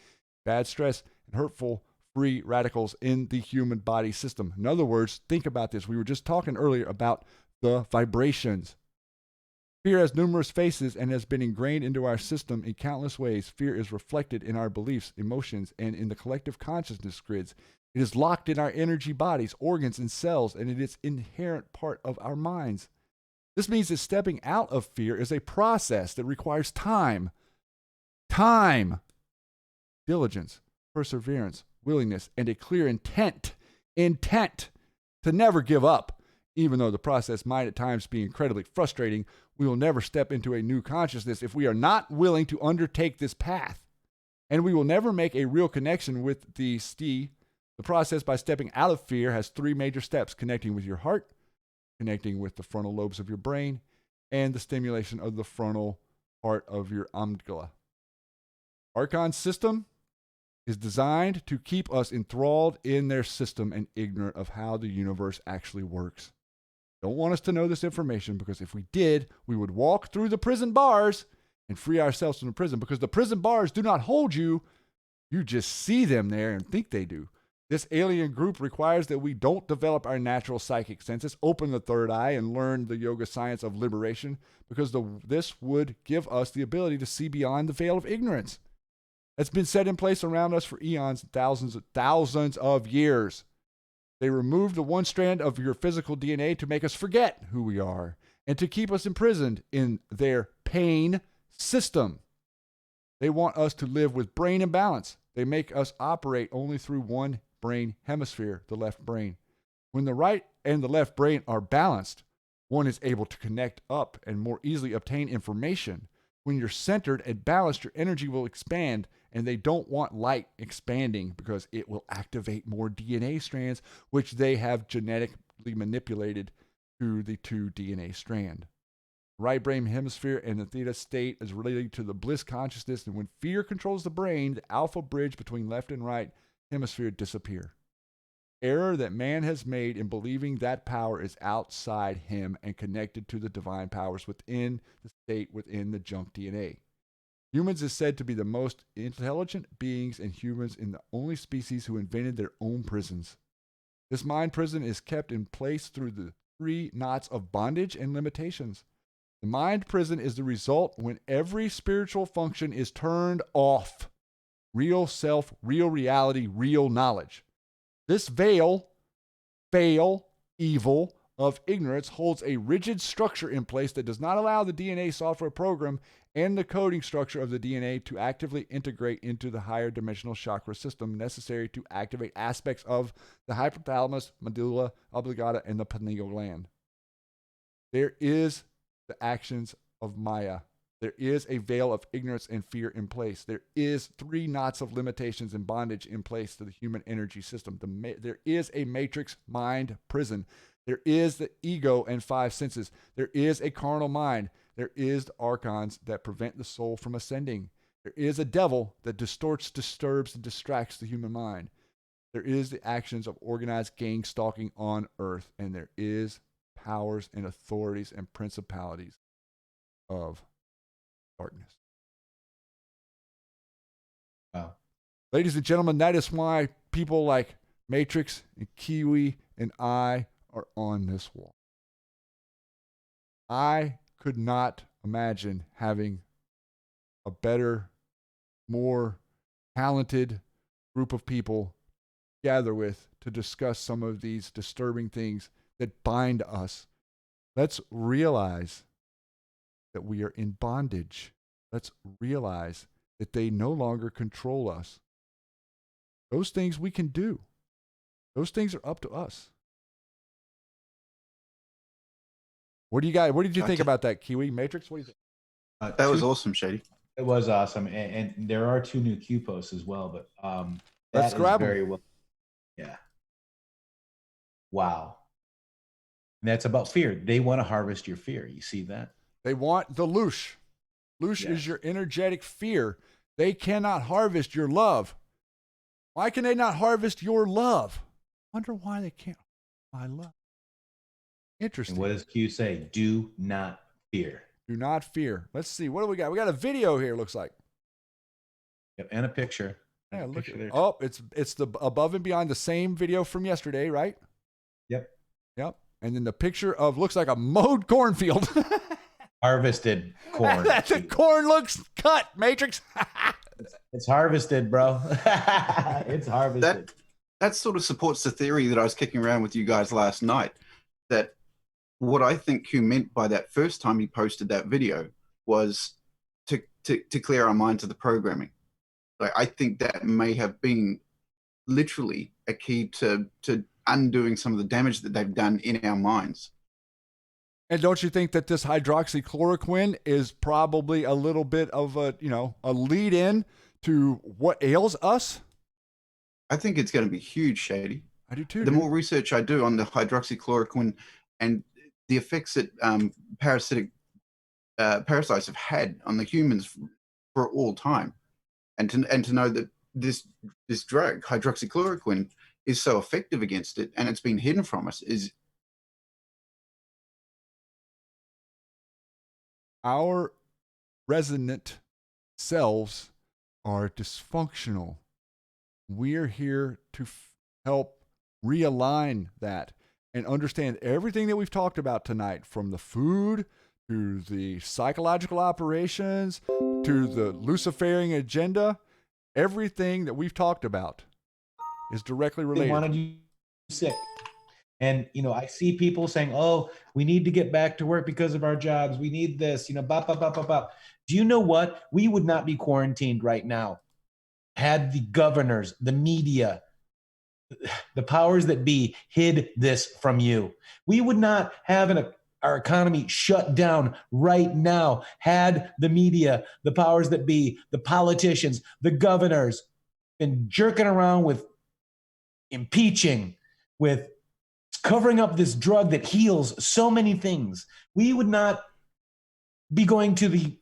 bad stress, and hurtful free radicals in the human body system. In other words, think about this. We were just talking earlier about the vibrations. Fear has numerous faces and has been ingrained into our system in countless ways. Fear is reflected in our beliefs, emotions, and in the collective consciousness grids. It is locked in our energy bodies, organs, and cells, and it is an inherent part of our minds. This means that stepping out of fear is a process that requires time, diligence, perseverance, willingness, and a clear intent to never give up. Even though the process might at times be incredibly frustrating, we will never step into a new consciousness if we are not willing to undertake this path. And we will never make a real connection with the STI. The process by stepping out of fear has 3 major steps: connecting with your heart, connecting with the frontal lobes of your brain, and the stimulation of the frontal part of your amygdala. Archon system, is designed to keep us enthralled in their system and ignorant of how the universe actually works. Don't want us to know this information, because if we did, we would walk through the prison bars and free ourselves from the prison, because the prison bars do not hold you. You just see them there and think they do. This alien group requires that we don't develop our natural psychic senses, open the third eye, and learn the yoga science of liberation, because this would give us the ability to see beyond the veil of ignorance that's been set in place around us for eons, thousands of years. They removed the one strand of your physical DNA to make us forget who we are and to keep us imprisoned in their pain system. They want us to live with brain imbalance. They make us operate only through one brain hemisphere, the left brain. When the right and the left brain are balanced, one is able to connect up and more easily obtain information. When you're centered and balanced, your energy will expand, and they don't want light expanding because it will activate more DNA strands, which they have genetically manipulated to the 2 DNA strand. Right brain hemisphere and the theta state is related to the bliss consciousness, and when fear controls the brain, the alpha bridge between left and right hemisphere disappear. Error that man has made in believing that power is outside him and connected to the divine powers within the state within the junk DNA. Humans is said to be the most intelligent beings, and humans in the only species who invented their own prisons. This mind prison is kept in place through the 3 knots of bondage and limitations. The mind prison is the result when every spiritual function is turned off. Real self, real reality, real knowledge. This veil, evil of ignorance holds a rigid structure in place that does not allow the DNA software program and the coding structure of the DNA to actively integrate into the higher dimensional chakra system necessary to activate aspects of the hypothalamus, medulla oblongata, and the pineal gland. There is the actions of Maya. There is a veil of ignorance and fear in place. There is 3 knots of limitations and bondage in place to the human energy system. There is a matrix mind prison. There is the ego and 5 senses. There is a carnal mind. There is the archons that prevent the soul from ascending. There is a devil that distorts, disturbs, and distracts the human mind. There is the actions of organized gang stalking on earth. And there is powers and authorities and principalities of darkness. Wow. Ladies and gentlemen, that is why people like Matrix and Kiwi and I are on this wall. I could not imagine having a better, more talented group of people gather with to discuss some of these disturbing things that bind us. Let's realize that we are in bondage. Let's realize that they no longer control us. Those things we can do. Those things are up to us. What did you think about that, Kiwi? Matrix, what do you think? That was awesome, Shady. It was awesome, and there are 2 new Q posts as well. But Let's grab them. Very well. Yeah. Wow. And that's about fear. They want to harvest your fear. You see that? They want the loosh. Loosh is your energetic fear. They cannot harvest your love. Why can they not harvest your love? I wonder why they can't. My love. Interesting. And what does Q say? Do not fear. Do not fear. Let's see. What do we got? We got a video here, looks like. Yep, and a picture. Yeah, look at there. Oh, it's the above and beyond the same video from yesterday, right? Yep. And then the picture of looks like a mowed cornfield. Harvested corn. The corn looks cut, Matrix. It's harvested, bro. It's harvested. That sort of supports the theory that I was kicking around with you guys last night, that what I think Q meant by that first time he posted that video was to clear our mind to the programming. Like, I think that may have been literally a key to undoing some of the damage that they've done in our minds. And don't you think that this hydroxychloroquine is probably a little bit of a lead in to what ails us? I think it's going to be huge, Shady. I do too. The more research I do on the hydroxychloroquine and the effects that parasites have had on the humans for all time, and to know that this drug, hydroxychloroquine, is so effective against it, and it's been hidden from us, is our resonant selves are dysfunctional. We're here to help realign that and understand everything that we've talked about tonight, from the food to the psychological operations to the Luciferian agenda. Everything that we've talked about is directly related. They wanted you sick. And, I see people saying, oh, we need to get back to work because of our jobs. We need this, bop, bop, bop, bop, bop. Do you know what? We would not be quarantined right now had the governors, the media, the powers that be hid this from you. We would not have our economy shut down right now had the media, the powers that be, the politicians, the governors been jerking around with impeaching, with covering up this drug that heals so many things. We would not be going to the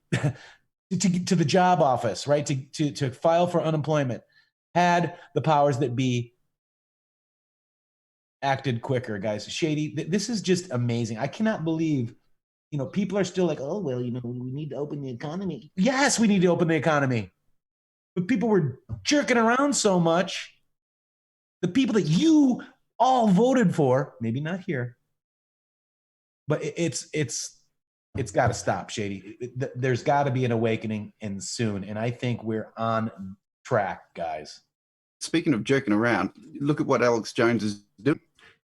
to the job office, right, to file for unemployment, had the powers that be acted quicker, guys. Shady, this is just amazing. I cannot believe, people are still like, oh, well, we need to open the economy. Yes, we need to open the economy. But people were jerking around so much. The people that you all voted for, maybe not here, but it's got to stop, Shady. There's got to be an awakening, and soon. And I think we're on track, guys. Speaking of jerking around, look at what Alex Jones is doing.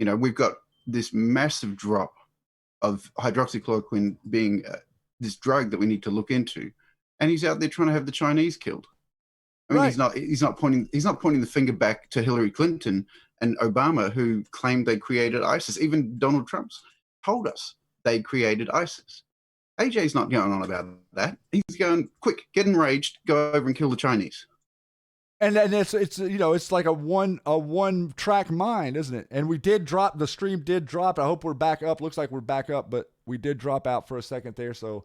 We've got this massive drop of hydroxychloroquine being this drug that we need to look into, and he's out there trying to have the Chinese killed. I mean, right. He's not pointing the finger back to Hillary Clinton and Obama, who claimed they created ISIS. Even Donald Trump's told us they created ISIS. AJ's not going on about that. He's going, quick, get enraged, go over and kill the Chinese. And it's like a one track mind, isn't it? And the stream did drop. I hope we're back up. Looks like we're back up, but we did drop out for a second there. So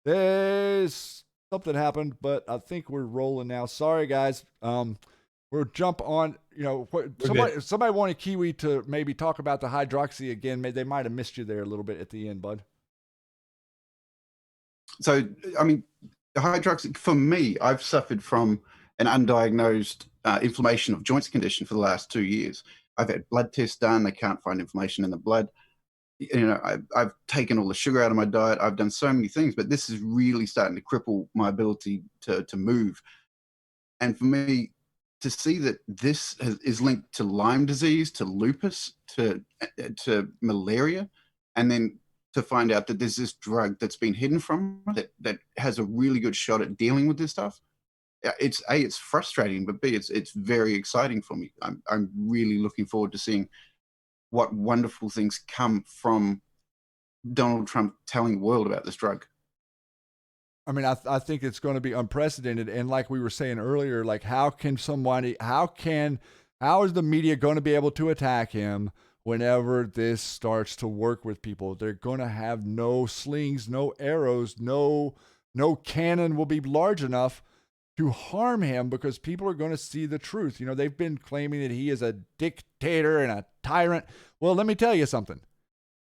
there's something happened, but I think we're rolling now. Sorry, guys. We'll jump on. Somebody wanted Kiwi to maybe talk about the hydroxy again. They might have missed you there a little bit at the end, bud. So, I mean, the hydroxy, for me, I've suffered from an undiagnosed inflammation of joints condition for the last 2 years. I've had blood tests done. They can't find inflammation in the blood. I've taken all the sugar out of my diet. I've done so many things, but this is really starting to cripple my ability to move. And for me, to see that this is linked to Lyme disease, to lupus, to malaria, and then to find out that there's this drug that's been hidden from that has a really good shot at dealing with this stuff. It's frustrating, but B, it's very exciting for me. I'm really looking forward to seeing what wonderful things come from Donald Trump telling the world about this drug. I mean, I think it's going to be unprecedented. And like we were saying earlier, like how is the media going to be able to attack him whenever this starts to work with people? They're going to have no slings, no arrows, no cannon will be large enough to harm him, because people are going to see the truth. They've been claiming that he is a dictator and a tyrant. Well, let me tell you something.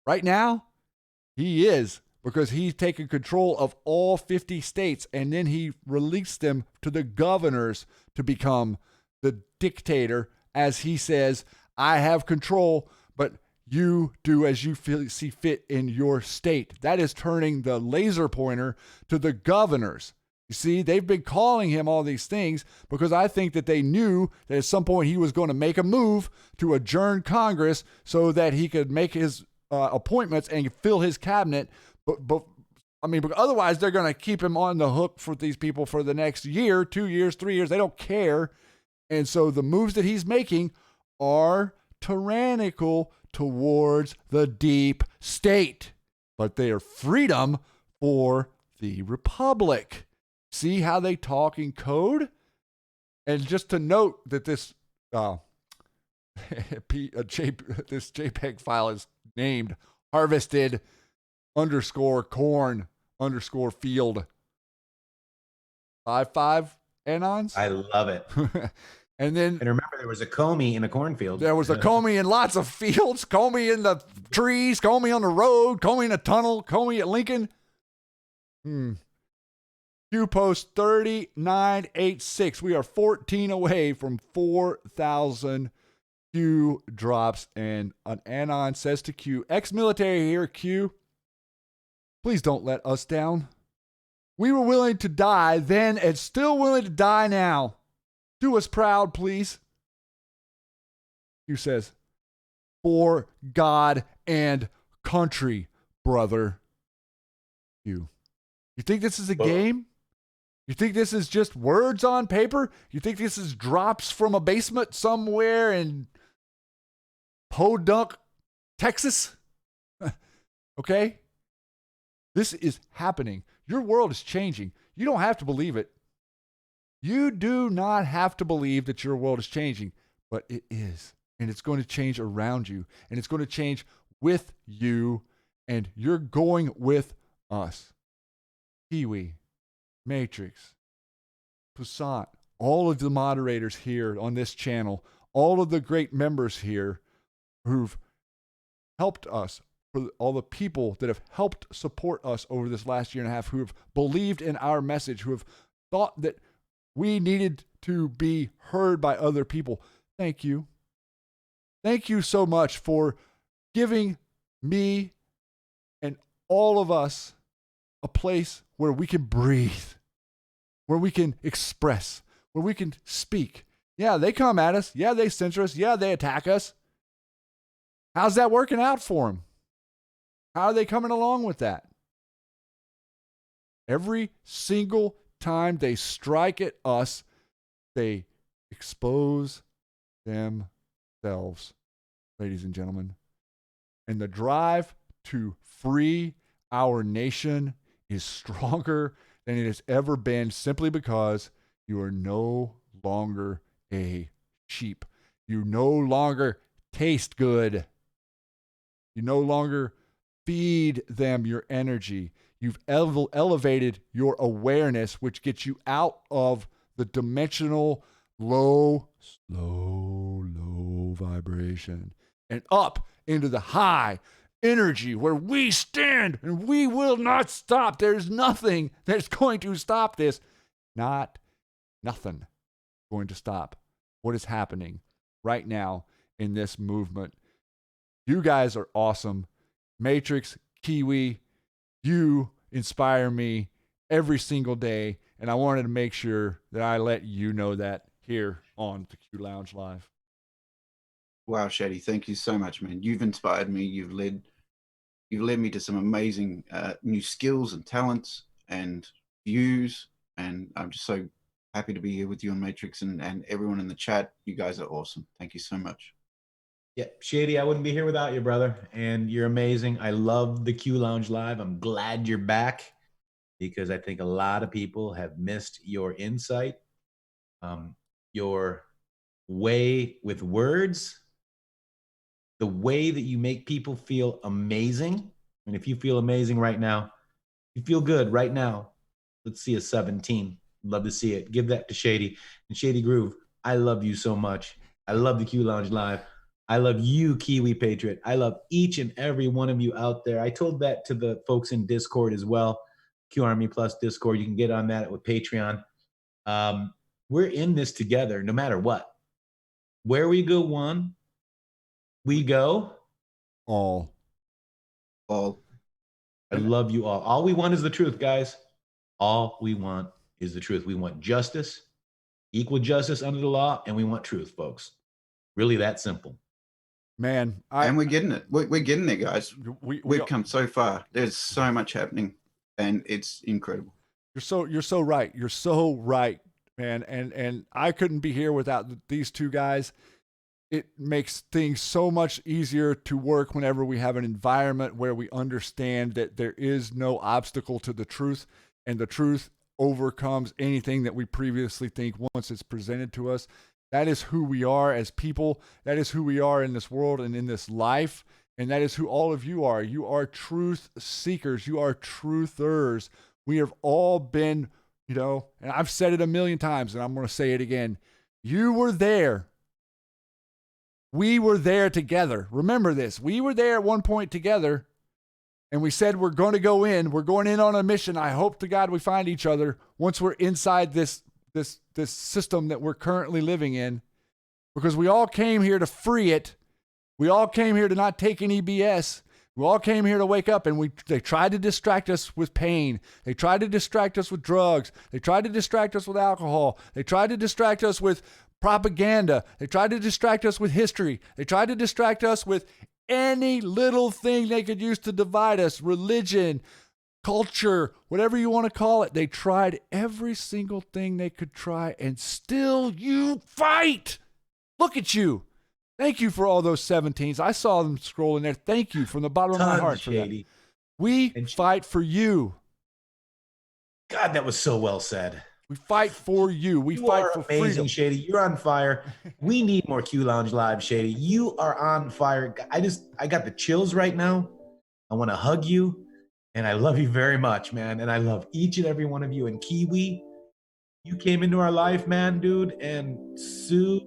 Right now, he is, because he's taken control of all 50 states, and then he released them to the governors to become the dictator. As he says, I have control, but you do as you see fit in your state. That is turning the laser pointer to the governors. You see, they've been calling him all these things because I think that they knew that at some point he was going to make a move to adjourn Congress so that he could make his appointments and fill his cabinet. But otherwise they're going to keep him on the hook for these people for the next year, 2 years, 3 years. They don't care. And so the moves that he's making are tyrannical towards the deep state, but they are freedom for the republic. See how they talk in code? And just to note that this this JPEG file is named harvested _corn_field 55 Anons. I love it. And then, and remember, there was a Comey in a cornfield. There was a Comey in lots of fields, Comey in the trees, Comey on the road, Comey in a tunnel, Comey at Lincoln. Q post 3986. We are 14 away from 4,000 Q drops. And an Anon says to Q, ex-military here, Q, please don't let us down. We were willing to die then and still willing to die now. Do us proud, please. Q says, for God and country, brother. Q. You think this is a game? You think this is just words on paper? You think this is drops from a basement somewhere in Podunk, Texas? Okay? This is happening. Your world is changing. You don't have to believe it. You do not have to believe that your world is changing, but it is. And it's going to change around you. And it's going to change with you. And you're going with us. Kiwi, Matrix, Passant, all of the moderators here on this channel, all of the great members here who've helped us, for all the people that have helped support us over this last year and a half, who have believed in our message, who have thought that we needed to be heard by other people. Thank you. Thank you so much for giving me and all of us a place where we can breathe, where we can express, where we can speak. Yeah, they come at us. Yeah, they censor us. Yeah, they attack us. How's that working out for them? How are they coming along with that? Every single time they strike at us, they expose themselves, ladies and gentlemen. And the drive to free our nation is stronger than it has ever been, simply because you are no longer a sheep. You no longer taste good. You no longer feed them your energy. You've elevated your awareness, which gets you out of the dimensional low vibration and up into the high energy where we stand and we will not stop. There's nothing that's going to stop this. Nothing going to stop what is happening right now in this movement. You guys are awesome. Matrix, Kiwi, you inspire me every single day, and I wanted to make sure that I let you know that here on the Q Lounge Live. Wow, Shady, thank you so much, man. You've inspired me. You've led me to some amazing new skills and talents and views, and I'm just so happy to be here with you on Matrix and everyone in the chat. You guys are awesome. Thank you so much. Yeah, Shady, I wouldn't be here without you, brother. And you're amazing. I love the Q Lounge Live. I'm glad you're back because I think a lot of people have missed your insight, your way with words, the way that you make people feel amazing. And if you feel amazing right now, you feel good right now. Let's see a 17. Love to see it. Give that to Shady. And Shady Groove, I love you so much. I love the Q Lounge Live. I love you, Kiwi Patriot. I love each and every one of you out there. I told that to the folks in Discord as well. Q Army Plus Discord. You can get on that with Patreon. We're in this together no matter what. Where we go one, we go all. I love you all. All we want is the truth, guys. All we want is the truth. We want justice, equal justice under the law, and we want truth, folks. Really that simple. Man, and we're getting it. We're getting there, guys. We've come so far. There's so much happening, and it's incredible. You're so right. You're so right, man. And I couldn't be here without these two guys. It makes things so much easier to work whenever we have an environment where we understand that there is no obstacle to the truth, and the truth overcomes anything that we previously think once it's presented to us. That is who we are as people. That is who we are in this world and in this life. And that is who all of you are. You are truth seekers. You are truthers. We have all been You know, and I've said it a million times, and I'm going to say it again. You were there. We were there together. Remember this. We were there at one point together, and we said we're going to go in. We're going in on a mission. I hope to God we find each other once we're inside this system that we're currently living in, because we all came here to free it. We all came here to not take any BS. We all came here to wake up, and they tried to distract us with pain. They tried to distract us with drugs. They tried to distract us with alcohol. They tried to distract us with propaganda. They tried to distract us with history. They tried to distract us with any little thing they could use to divide us, religion, culture, whatever you want to call it. They tried every single thing they could try, and still you fight. Look at you. Thank you for all those 17s. I saw them scrolling there. Thank you from the bottom of my heart for that. We fight for you. God, that was so well said. We fight for you. We fight for amazing, freedom. Shady. You're on fire. We need more Q Lounge Live, Shady. You are on fire. I got the chills right now. I want to hug you, and I love you very much, man. And I love each and every one of you. And Kiwi, you came into our life, man, dude. And Sue,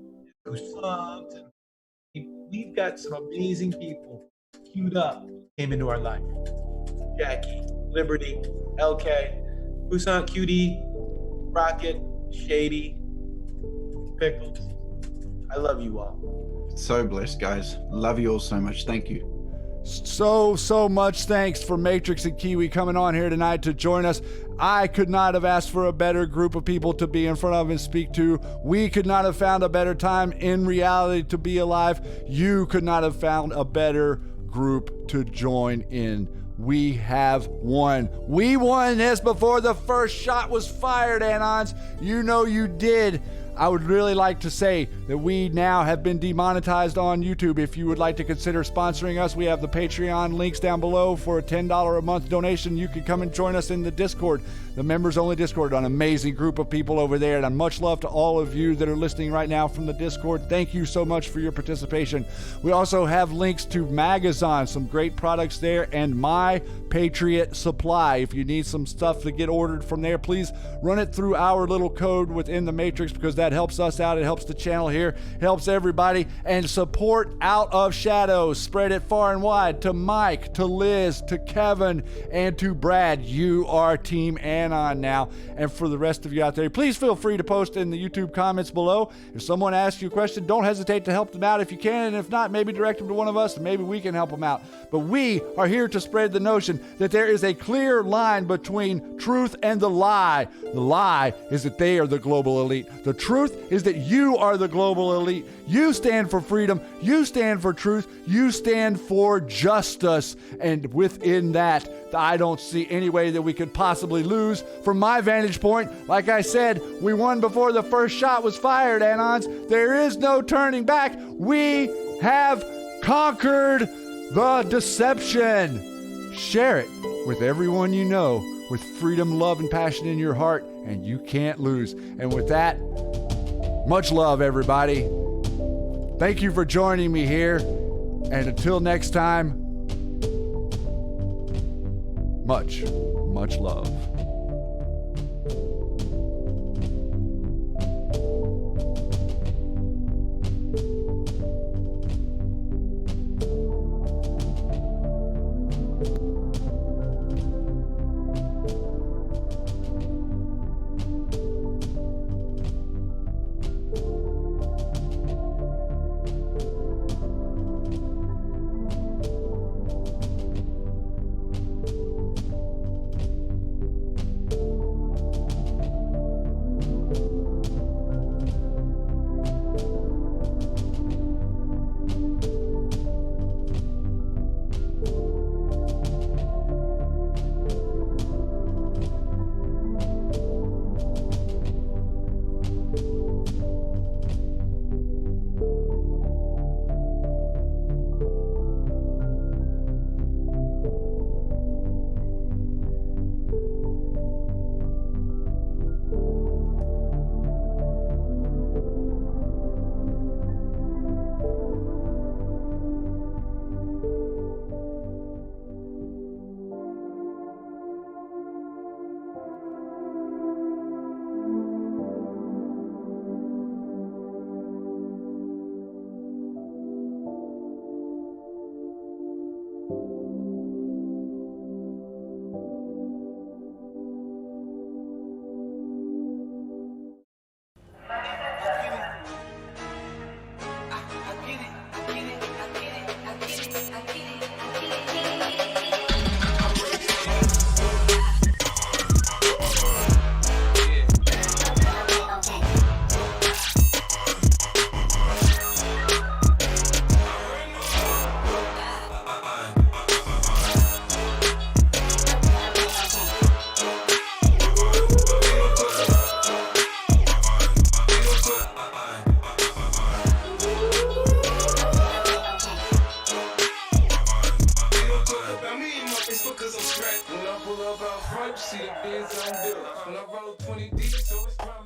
who sucked, and we've got some amazing people queued up, came into our life. Jackie, Liberty, LK, Busan, QD, Rocket, Shady, Pickles. I love you all. So blessed, guys. Love you all so much. Thank you. So much thanks for Matrix and Kiwi coming on here tonight to join us. I could not have asked for a better group of people to be in front of and speak to. We could not have found a better time in reality to be alive. You could not have found a better group to join in. We have won. We won this before the first shot was fired, Anons. You know you did. I would really like to say that we now have been demonetized on YouTube. If you would like to consider sponsoring us, we have the Patreon links down below. For a $10 a month donation, you can come and join us in the Discord, the members-only Discord, an amazing group of people over there. And much love to all of you that are listening right now from the Discord. Thank you so much for your participation. We also have links to Magazon, some great products there, and My Patriot Supply. If you need some stuff to get ordered from there, please run it through our little code within the Matrix, because that helps us out. It helps the channel here, helps everybody. And support Out of Shadows. Spread it far and wide to Mike, to Liz, to Kevin, and to Brad. You are Team Anon now. And for the rest of you out there, please feel free to post in the YouTube comments below. If someone asks you a question, don't hesitate to help them out if you can. And if not, maybe direct them to one of us, and maybe we can help them out. But we are here to spread the notion that there is a clear line between truth and the lie. The lie is that they are the global elite. The truth is that you are the global elite. You stand for freedom. You stand for truth. You stand for justice. And within that, I don't see any way that we could possibly lose. From my vantage point, like I said, we won before the first shot was fired, Anons. There is no turning back. We have conquered the deception. Share it with everyone you know, with freedom, love, and passion in your heart, and you can't lose. And with that, much love, everybody. Thank you for joining me here. And until next time, much love. it's because I'm strapped. When I pull up out front, you see the Benz on bill. When I roll 20 deep, so it's drama.